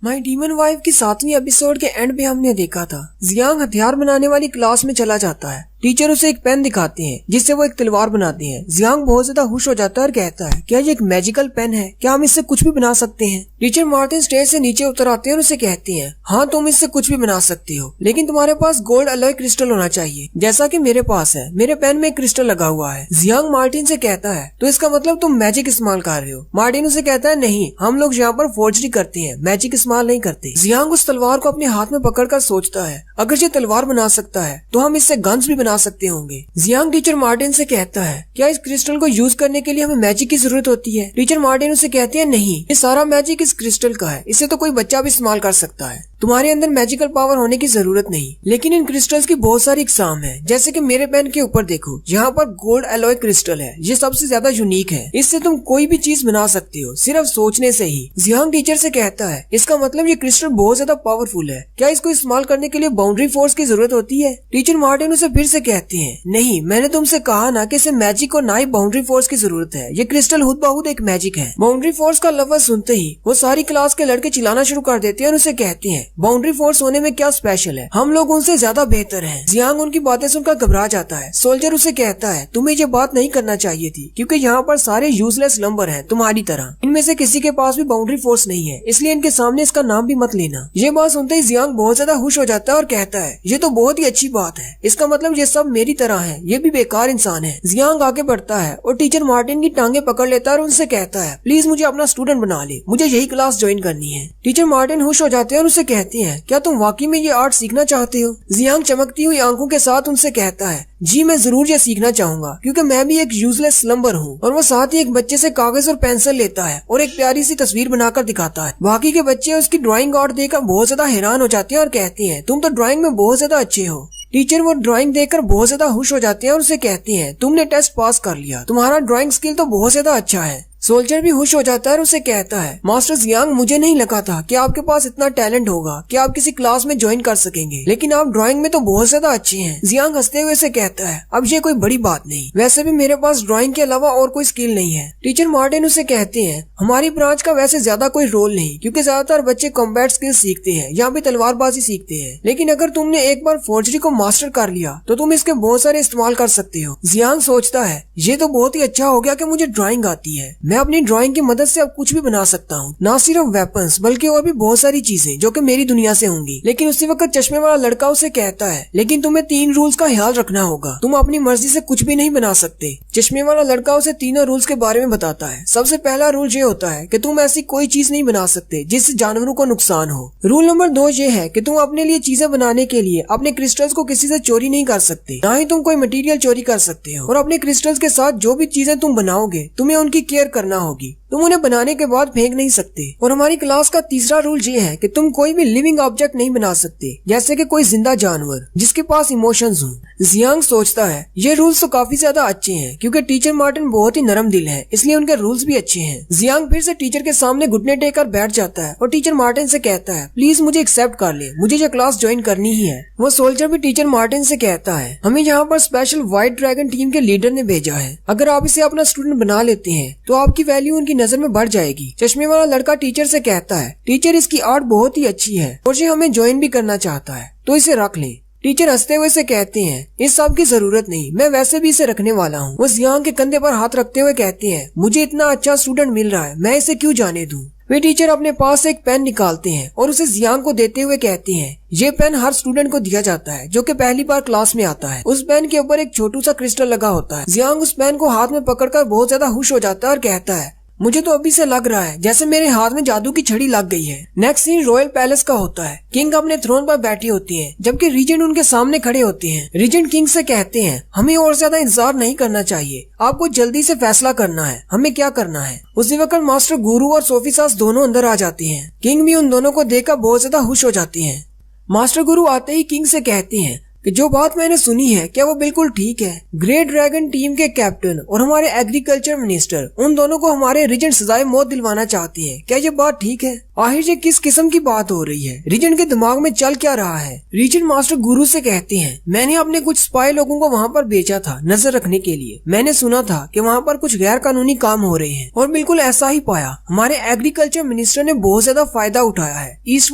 [SPEAKER 1] माय डीमन वाइफ की 7वीं एपिसोड के एंड पे हमने देखा था जियांग हथियार बनाने वाली क्लास में चला जाता है। टीचर उसे एक पेन दिखाते हैं जिससे वो एक तलवार बनाते हैं। जियांग बहुत ज्यादा खुश हो जाता है और कहता है क्या ये एक मैजिकल पेन है? क्या हम इससे कुछ भी बना सकते हैं? टीचर मार्टिन स्टेज से नीचे उतर आते हैं और उसे कहते हैं हाँ तुम इससे कुछ भी बना सकते हो, लेकिन तुम्हारे पास गोल्ड अलॉय क्रिस्टल होना चाहिए जैसा कि मेरे पास है। मेरे पेन में एक क्रिस्टल लगा हुआ है। जियांग मार्टिन से कहता है तो इसका मतलब तुम मैजिक इस्तेमाल कर रहे हो? मार्टिन उसे कहता है नहीं, हम लोग यहाँ पर फोर्जरी करते हैं, मैजिक इस्तेमाल नहीं करते। जियांग उस तलवार को अपने हाथ में पकड़कर सोचता है अगर ये तलवार बना सकता है तो हम इससे गन्स भी बना सकते होंगे। जियांग टीचर मार्टिन से कहता है क्या इस क्रिस्टल को यूज करने के लिए हमें मैजिक की जरूरत होती है? टीचर मार्टिन उसे कहते हैं नहीं, ये सारा मैजिक इस क्रिस्टल का है, इसे तो कोई बच्चा भी इस्तेमाल कर सकता है। तुम्हारे अंदर मैजिकल पावर होने की जरूरत नहीं, लेकिन इन क्रिस्टल्स की बहुत सारी इकसाम है। जैसे कि मेरे पेन के ऊपर देखो, यहाँ पर गोल्ड एलॉय क्रिस्टल है, ये सबसे ज्यादा यूनिक है। इससे तुम कोई भी चीज बना सकते हो सिर्फ सोचने से ही। जियांग टीचर से कहता है इसका मतलब ये क्रिस्टल बहुत ज्यादा पावरफुल है, क्या इसको इस्तेमाल करने के लिए बाउंड्री फोर्स की जरूरत होती है? टीचर मार्टिन उसे फिर से कहते हैं नहीं, मैंने तुमसे कहा ना कि इसे मैजिक और ना ही बाउंड्री फोर्स की जरूरत है। ये क्रिस्टल खुद ब खुद एक मैजिक है। बाउंड्री फोर्स का लफ्ज सुनते ही वो सारी क्लास के लड़के चिल्लाना शुरू कर देते हैं और उसे कहते हैं बाउंड्री फोर्स होने में क्या स्पेशल है, हम लोग उनसे ज्यादा बेहतर हैं। जियांग उनकी बातें सुनकर घबरा जाता है। सोल्जर उसे कहता है तुम्हें ये बात नहीं करना चाहिए थी, क्योंकि यहाँ पर सारे यूजलेस लंबर हैं तुम्हारी तरह। इनमें से किसी के पास भी बाउंड्री फोर्स नहीं है, इसलिए इनके सामने इसका नाम भी मत लेना। ये बात सुनते ही जियांग बहुत ज्यादा खुश हो जाता है और कहता है ये तो बहुत ही अच्छी बात है, इसका मतलब ये सब मेरी तरह है, ये भी बेकार इंसान है। जियांग आगे बढ़ता है और टीचर मार्टिन की टांगे पकड़ लेता है और उनसे कहता है प्लीज मुझे अपना स्टूडेंट बना ले, मुझे यही क्लास ज्वाइन करनी है। टीचर मार्टिन खुश हो जाते हैं और उसे कहते हैं क्या तुम वाकई में ये आर्ट सीखना चाहते हो? जियांग चमकती हुई आंखों के साथ उनसे कहता है जी मैं जरूर ये सीखना चाहूंगा, क्योंकि मैं भी एक यूजलेस स्लम्बर हूँ। और वो साथ ही एक बच्चे से कागज और पेंसिल लेता है और एक प्यारी सी तस्वीर बनाकर दिखाता है। बाकी के बच्चे उसकी ड्राइंग आर्ट देखकर बहुत ज्यादा हैरान हो जाते हैं और कहते हैं तुम तो ड्राइंग में बहुत ज्यादा अच्छे हो। टीचर वो ड्राइंग देखकर बहुत ज्यादा खुश हो जाते हैं और उसे कहते हैं तुमने टेस्ट पास कर लिया, तुम्हारा ड्राइंग स्किल तो बहुत ज्यादा अच्छा है। सोल्जर भी खुश हो जाता है और उसे कहता है मास्टर जियांग मुझे नहीं लगा था कि आपके पास इतना टैलेंट होगा कि आप किसी क्लास में ज्वाइन कर सकेंगे, लेकिन आप ड्राइंग में तो बहुत ज्यादा अच्छे हैं। जियांग हंसते हुए से कहता है अब ये कोई बड़ी बात नहीं, वैसे भी मेरे पास ड्राइंग के अलावा और कोई स्किल नहीं है। टीचर मार्टिन उसे कहते हैं हमारी ब्रांच का वैसे ज्यादा कोई रोल नहीं, क्योंकि ज्यादातर बच्चे कॉम्बैट स्किल सीखते हैं या भी तलवारबाजी सीखते हैं, लेकिन अगर तुमने एक बार फोर्जरी को मास्टर कर लिया तो तुम इसके बहुत सारे इस्तेमाल कर सकते हो। जियांग सोचता है ये तो बहुत ही अच्छा हो गया कि मुझे ड्राइंग आती है, मैं अपनी ड्राइंग की मदद से अब कुछ भी बना सकता हूँ, ना सिर्फ वेपन्स बल्कि और भी बहुत सारी चीजें जो कि मेरी दुनिया से होंगी। लेकिन उसी वक्त चश्मे वाला लड़का उसे कहता है लेकिन तुम्हें 3 रूल्स का ख्याल रखना होगा, तुम अपनी मर्जी से कुछ भी नहीं बना सकते। चश्मे वाला लड़का उसे तीनों रूल्स के बारे में बताता है। सबसे पहला रूल ये होता है कि तुम ऐसी कोई चीज नहीं बना सकते जिससे जानवरों को नुकसान हो। रूल नंबर 2 ये है कि तुम अपने लिए चीजें बनाने के लिए अपने क्रिस्टल्स को किसी से चोरी नहीं कर सकते, ना ही तुम कोई मटेरियल चोरी कर सकते हो। और अपने क्रिस्टल्स के साथ जो भी चीजें तुम बनाओगे तुम्हें उनकी केयर करना होगी, तुम उन्हें बनाने के बाद फेंक नहीं सकते। और हमारी क्लास का तीसरा रूल ये है कि तुम कोई भी लिविंग ऑब्जेक्ट नहीं बना सकते, जैसे कि कोई जिंदा जानवर जिसके पास इमोशंस हो। जियांग सोचता है ये रूल्स तो काफी ज्यादा अच्छे हैं, क्योंकि टीचर मार्टिन बहुत ही नरम दिल है, इसलिए उनके रूल्स भी अच्छे हैं। जियांग फिर से टीचर के सामने घुटने टेक कर बैठ जाता है और टीचर मार्टिन से कहता है प्लीज मुझे एक्सेप्ट कर ले, मुझे ये क्लास ज्वाइन करनी ही है। वो सोल्जर भी टीचर मार्टिन से कहता है हमें यहाँ पर स्पेशल व्हाइट ड्रैगन टीम के लीडर ने भेजा है, अगर आप इसे अपना स्टूडेंट बना लेते हैं तो आपकी वैल्यू उनकी नजर में बढ़ जाएगी। चश्मे वाला लड़का टीचर से कहता है टीचर इसकी आर्ट बहुत ही अच्छी है और ये हमें ज्वाइन भी करना चाहता है, तो इसे रख लें। टीचर हंसते हुए से कहते हैं इस सब की जरूरत नहीं, मैं वैसे भी इसे रखने वाला हूँ। वो जियांग के कंधे पर हाथ रखते हुए कहते हैं मुझे इतना अच्छा स्टूडेंट मिल रहा है, मैं इसे क्यों जाने दूं। वे टीचर अपने पास से एक पेन निकालते हैं और उसे जियांग को देते हुए कहते हैं, ये पेन हर स्टूडेंट को दिया जाता है जो कि पहली बार क्लास में आता है। उस पेन के ऊपर एक छोटू सा क्रिस्टल लगा होता है। जियांग उस पेन को हाथ में पकड़कर बहुत ज्यादा खुश हो जाता है और कहता है, मुझे तो अभी से लग रहा है जैसे मेरे हाथ में जादू की छड़ी लग गई है। नेक्स्ट सीन रॉयल पैलेस का होता है। किंग अपने थ्रोन पर बैठी होती हैं, जबकि रीजेंट उनके सामने खड़े होते हैं। रीजेंट किंग से कहते हैं, हमें और ज्यादा इंतजार नहीं करना चाहिए, आपको जल्दी से फैसला करना है, हमें क्या करना है। उसी वक्त मास्टर गुरु और सोफी सास दोनों अंदर आ जाती हैं। किंग भी उन दोनों को देखकर बहुत ज्यादा खुश हो जाती हैं। मास्टर गुरु आते ही किंग से कहते हैं कि जो बात मैंने सुनी है क्या वो बिल्कुल ठीक है। ग्रेट ड्रैगन टीम के कैप्टन और हमारे एग्रीकल्चर मिनिस्टर उन दोनों को हमारे रीजेंट सजाए मौत दिलवाना चाहती है, क्या ये बात ठीक है? आखिर ये किस किस्म की बात हो रही है? रीजेंट के दिमाग में चल क्या रहा है? रीजेंट मास्टर गुरु से कहते हैं, मैंने अपने कुछ स्पाई लोगों को वहाँ पर भेजा था नजर रखने के लिए। मैंने सुना था कि वहाँ पर कुछ गैर कानूनी काम हो रहे हैं और बिल्कुल ऐसा ही पाया। हमारे एग्रीकल्चर मिनिस्टर ने बहुत ज्यादा फायदा उठाया है ईस्ट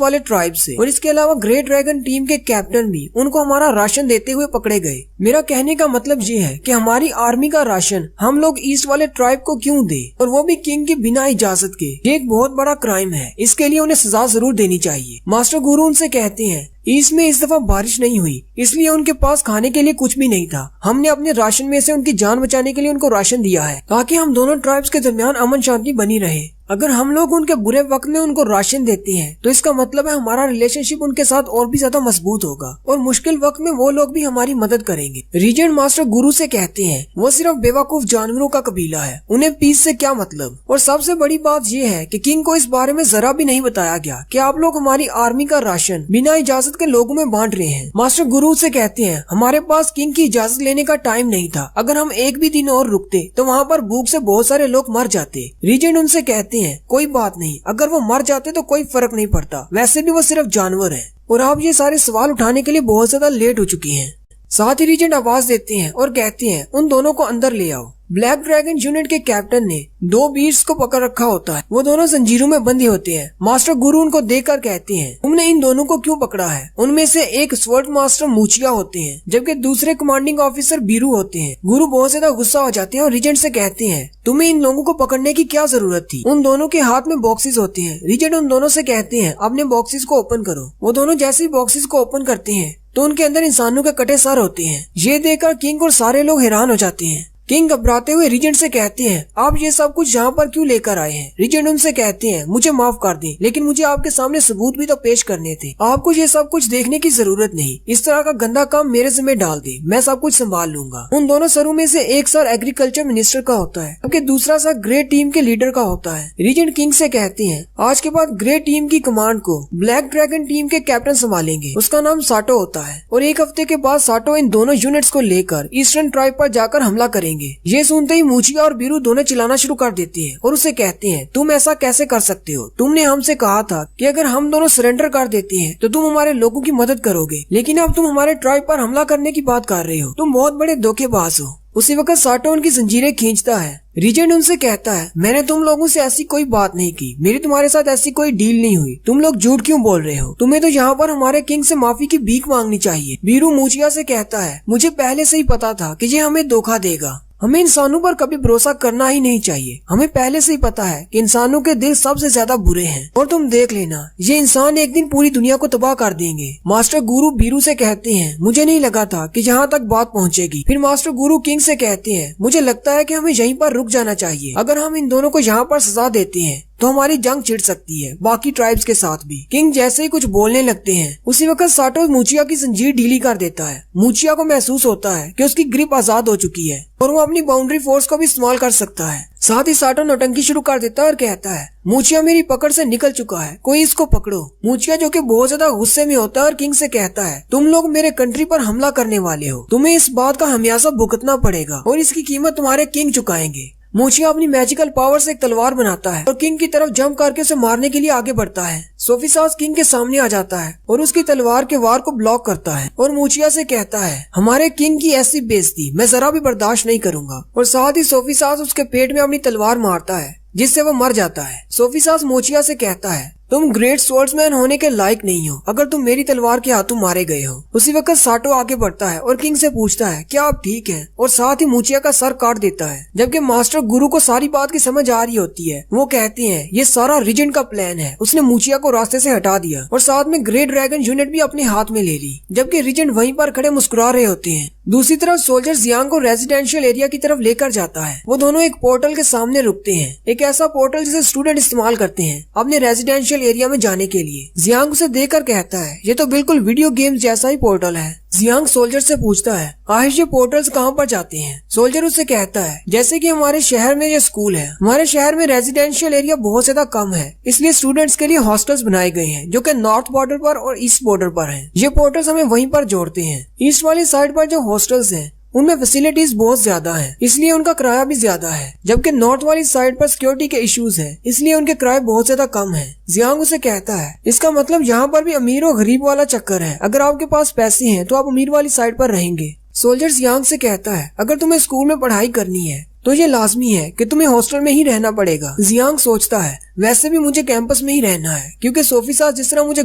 [SPEAKER 1] वाले ट्राइब से, और इसके अलावा ग्रेट ड्रैगन टीम के कैप्टन भी उनको हमारा राशन देते हुए पकड़े गए। मेरा कहने का मतलब ये है कि हमारी आर्मी का राशन हम लोग ईस्ट वाले ट्राइब को क्यों दे, और वो भी किंग की बिना इजाजत के। ये एक बहुत बड़ा क्राइम है, इसके लिए उन्हें सजा जरूर देनी चाहिए। मास्टर गुरु उनसे कहते हैं, ईस्ट में इस दफा बारिश नहीं हुई, इसलिए उनके पास खाने के लिए कुछ भी नहीं था। हमने अपने राशन में से उनकी जान बचाने के लिए उनको राशन दिया है, ताकि हम दोनों ट्राइब्स के दरमियान अमन शांति बनी रहे। अगर हम लोग उनके बुरे वक्त में उनको राशन देते हैं तो इसका मतलब है हमारा रिलेशनशिप उनके साथ और भी ज्यादा मजबूत होगा और मुश्किल वक्त में वो लोग भी हमारी मदद करेंगे। रीजेंट मास्टर गुरु से कहते हैं, वो सिर्फ बेवकूफ जानवरों का कबीला है, उन्हें पीस से क्या मतलब। और सबसे बड़ी बात ये है कि किंग को इस बारे में जरा भी नहीं बताया गया कि आप लोग हमारी आर्मी का राशन बिना इजाजत के लोगों में बांट रहे हैं। मास्टर गुरु से कहते हैं, हमारे पास किंग की इजाजत लेने का टाइम नहीं था, अगर हम एक भी दिन और रुकते तो वहाँ पर भूख से बहुत सारे लोग मर जाते। रीजेंट उनसे कहते हैं, कोई बात नहीं, अगर वो मर जाते तो कोई फर्क नहीं पड़ता, वैसे भी वो सिर्फ जानवर है। और आप ये सारे सवाल उठाने के लिए बहुत ज्यादा लेट हो चुकी हैं। साथ ही रीजेंट आवाज देते हैं और कहते हैं, उन दोनों को अंदर ले आओ। ब्लैक ड्रैगन यूनिट के कैप्टन ने 2 बीट्स को पकड़ रखा होता है, वो दोनों जंजीरों में बंधे होते हैं। मास्टर गुरु उनको देखकर कहते हैं, तुमने इन दोनों को क्यों पकड़ा है? उनमें से एक स्वर्ड मास्टर मूचिया होते हैं, जबकि दूसरे कमांडिंग ऑफिसर बीरू होते हैं। गुरु बहुत ज्यादा गुस्सा हो जाते हैं और रीजेंट से कहते हैं, तुम्हें इन लोगों को पकड़ने की क्या जरूरत थी? उन दोनों के हाथ में बॉक्सेस होते हैं। रीजेंट उन दोनों से कहते हैं, अपने बॉक्सेस को ओपन करो। वो दोनों जैसे ही बॉक्सेस को ओपन करते हैं तो उनके अंदर इंसानों के कटे सर होते हैं। ये देखकर किंग और सारे लोग हैरान हो जाते हैं। किंग घबराते हुए रीजेंट से कहते हैं, आप ये सब कुछ यहाँ पर क्यों लेकर आए हैं? रीजेंट उनसे कहते हैं, मुझे माफ कर दें, लेकिन मुझे आपके सामने सबूत भी तो पेश करने थे। आपको ये सब कुछ देखने की जरूरत नहीं, इस तरह का गंदा काम मेरे जिम्मे डाल दे, मैं सब कुछ संभाल लूंगा। उन दोनों सरों में से एक सर एग्रीकल्चर मिनिस्टर का होता है, जबकि दूसरा सर ग्रेट टीम के लीडर का होता है। रीजेंट किंग से कहते हैं, आज के बाद ग्रेट टीम की कमांड को ब्लैक ड्रैगन टीम के कैप्टन संभालेंगे, उसका नाम साटो होता है। और एक हफ्ते के बाद साटो इन दोनों यूनिट्स को लेकर ईस्टर्न ट्राइब पर जाकर हमला करेंगे। ये सुनते ही मूचिया और बीरू दोनों चिल्लाना शुरू कर देते हैं और उसे कहते हैं, तुम ऐसा कैसे कर सकते हो? तुमने हमसे कहा था कि अगर हम दोनों सरेंडर कर देते हैं तो तुम हमारे लोगों की मदद करोगे, लेकिन अब तुम हमारे ट्राइब पर हमला करने की बात कर रहे हो। तुम बहुत बड़े धोखेबाज हो। उसी वक्त साटो उनकी जंजीरें खींचता है। रीजेंट उनसे कहता है, मैंने तुम लोगों से ऐसी कोई बात नहीं की, मेरी तुम्हारे साथ ऐसी कोई डील नहीं हुई, तुम लोग झूठ क्यों बोल रहे हो? तुम्हें तो यहाँ पर हमारे किंग से माफी की भीख मांगनी चाहिए। बीरू मूचिया से कहता है, मुझे पहले से ही पता था कि ये हमें धोखा देगा, हमें इंसानों पर कभी भरोसा करना ही नहीं चाहिए। हमें पहले से ही पता है कि इंसानों के दिल सबसे ज्यादा बुरे हैं, और तुम देख लेना, ये इंसान एक दिन पूरी दुनिया को तबाह कर देंगे। मास्टर गुरु बीरू से कहते हैं, मुझे नहीं लगा था कि यहाँ तक बात पहुँचेगी। फिर मास्टर गुरु किंग से कहते हैं, मुझे लगता है कि हमें यहीं पर रुक जाना चाहिए। अगर हम इन दोनों को यहाँ पर सजा देते हैं तो हमारी जंग छिड़ सकती है बाकी ट्राइब्स के साथ भी। किंग जैसे ही कुछ बोलने लगते हैं, उसी वक्त साटो मूचिया की जंजीर ढीली कर देता है। मूचिया को महसूस होता है कि उसकी ग्रिप आजाद हो चुकी है और वो अपनी बाउंड्री फोर्स को भी इस्तेमाल कर सकता है। साथ ही साटो नौटंकी शुरू कर देता है और कहता है, मूचिया मेरी पकड़ से निकल चुका है, कोई इसको पकड़ो। मूचिया जो कि बहुत ज्यादा गुस्से में होता है और किंग से कहता है, तुम लोग मेरे कंट्री पर हमला करने वाले हो, तुम्हें इस बात का हमेशा भुगतना पड़ेगा और इसकी कीमत तुम्हारे किंग चुकाएंगे। मूचिया अपनी मैजिकल पावर से एक तलवार बनाता है और किंग की तरफ जंप करके उसे मारने के लिए आगे बढ़ता है। सोफी सास किंग के सामने आ जाता है और उसकी तलवार के वार को ब्लॉक करता है और मूचिया से कहता है, हमारे किंग की ऐसी बेइज्जती मैं जरा भी बर्दाश्त नहीं करूंगा। और साथ ही सोफी सास उसके पेट में अपनी तलवार मारता है, जिससे वो मर जाता है। सोफी सास मूचिया से कहता है, तुम ग्रेट स्वॉर्ड्समैन होने के लायक नहीं हो अगर तुम मेरी तलवार के हाथों मारे गए हो। उसी वक्त साटो आगे बढ़ता है और किंग से पूछता है क्या आप ठीक हैं, और साथ ही मुचिया का सर काट देता है। जबकि मास्टर गुरु को सारी बात की समझ आ रही होती है। वो कहते हैं ये सारा रीजेंट का प्लान है, उसने मुचिया को रास्ते से हटा दिया और साथ में ग्रेट ड्रैगन यूनिट भी अपने हाथ में ले ली। जबकि रीजेंट वहीं पर खड़े मुस्कुरा रहे होते हैं। दूसरी तरफ सोल्जर जियांग को रेजिडेंशियल एरिया की तरफ लेकर जाता है। वो दोनों एक पोर्टल के सामने रुकते हैं, एक ऐसा पोर्टल जिसे स्टूडेंट इस्तेमाल करते हैं अपने रेजिडेंशियल एरिया में जाने के लिए। जियांग उसे देखकर कहता है ये तो बिल्कुल वीडियो गेम जैसा ही पोर्टल है। जियांग सोल्जर से पूछता है आहिश ये पोर्टल्स कहाँ पर जाते हैं। सोल्जर उससे कहता है जैसे कि हमारे शहर में ये स्कूल है, हमारे शहर में रेजिडेंशियल एरिया बहुत ज्यादा कम है, इसलिए स्टूडेंट्स के लिए हॉस्टल्स बनाए गए हैं जो कि नॉर्थ बॉर्डर पर और ईस्ट बॉर्डर पर हैं। ये पोर्टल्स हमें वहीं पर जोड़ते हैं। ईस्ट वाली साइड पर जो हॉस्टल्स हैं उनमें फैसिलिटीज बहुत ज्यादा हैं, इसलिए उनका किराया भी ज्यादा है। जबकि नॉर्थ वाली साइड पर सिक्योरिटी के इश्यूज हैं, इसलिए उनके किराए बहुत ज्यादा कम हैं। जियांग उसे कहता है इसका मतलब यहाँ पर भी अमीर और गरीब वाला चक्कर है, अगर आपके पास पैसे हैं तो आप अमीर वाली साइड पर रहेंगे। सोल्जर जियांग से कहता है अगर तुम्हें स्कूल में पढ़ाई करनी है तो ये लाजमी है कि तुम्हें हॉस्टल में ही रहना पड़ेगा। जियांग सोचता है वैसे भी मुझे कैंपस में ही रहना है, क्योंकि सोफी सास जिस तरह मुझे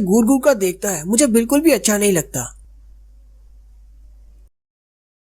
[SPEAKER 1] घूर घूर कर देखता है मुझे बिल्कुल भी अच्छा नहीं लगता।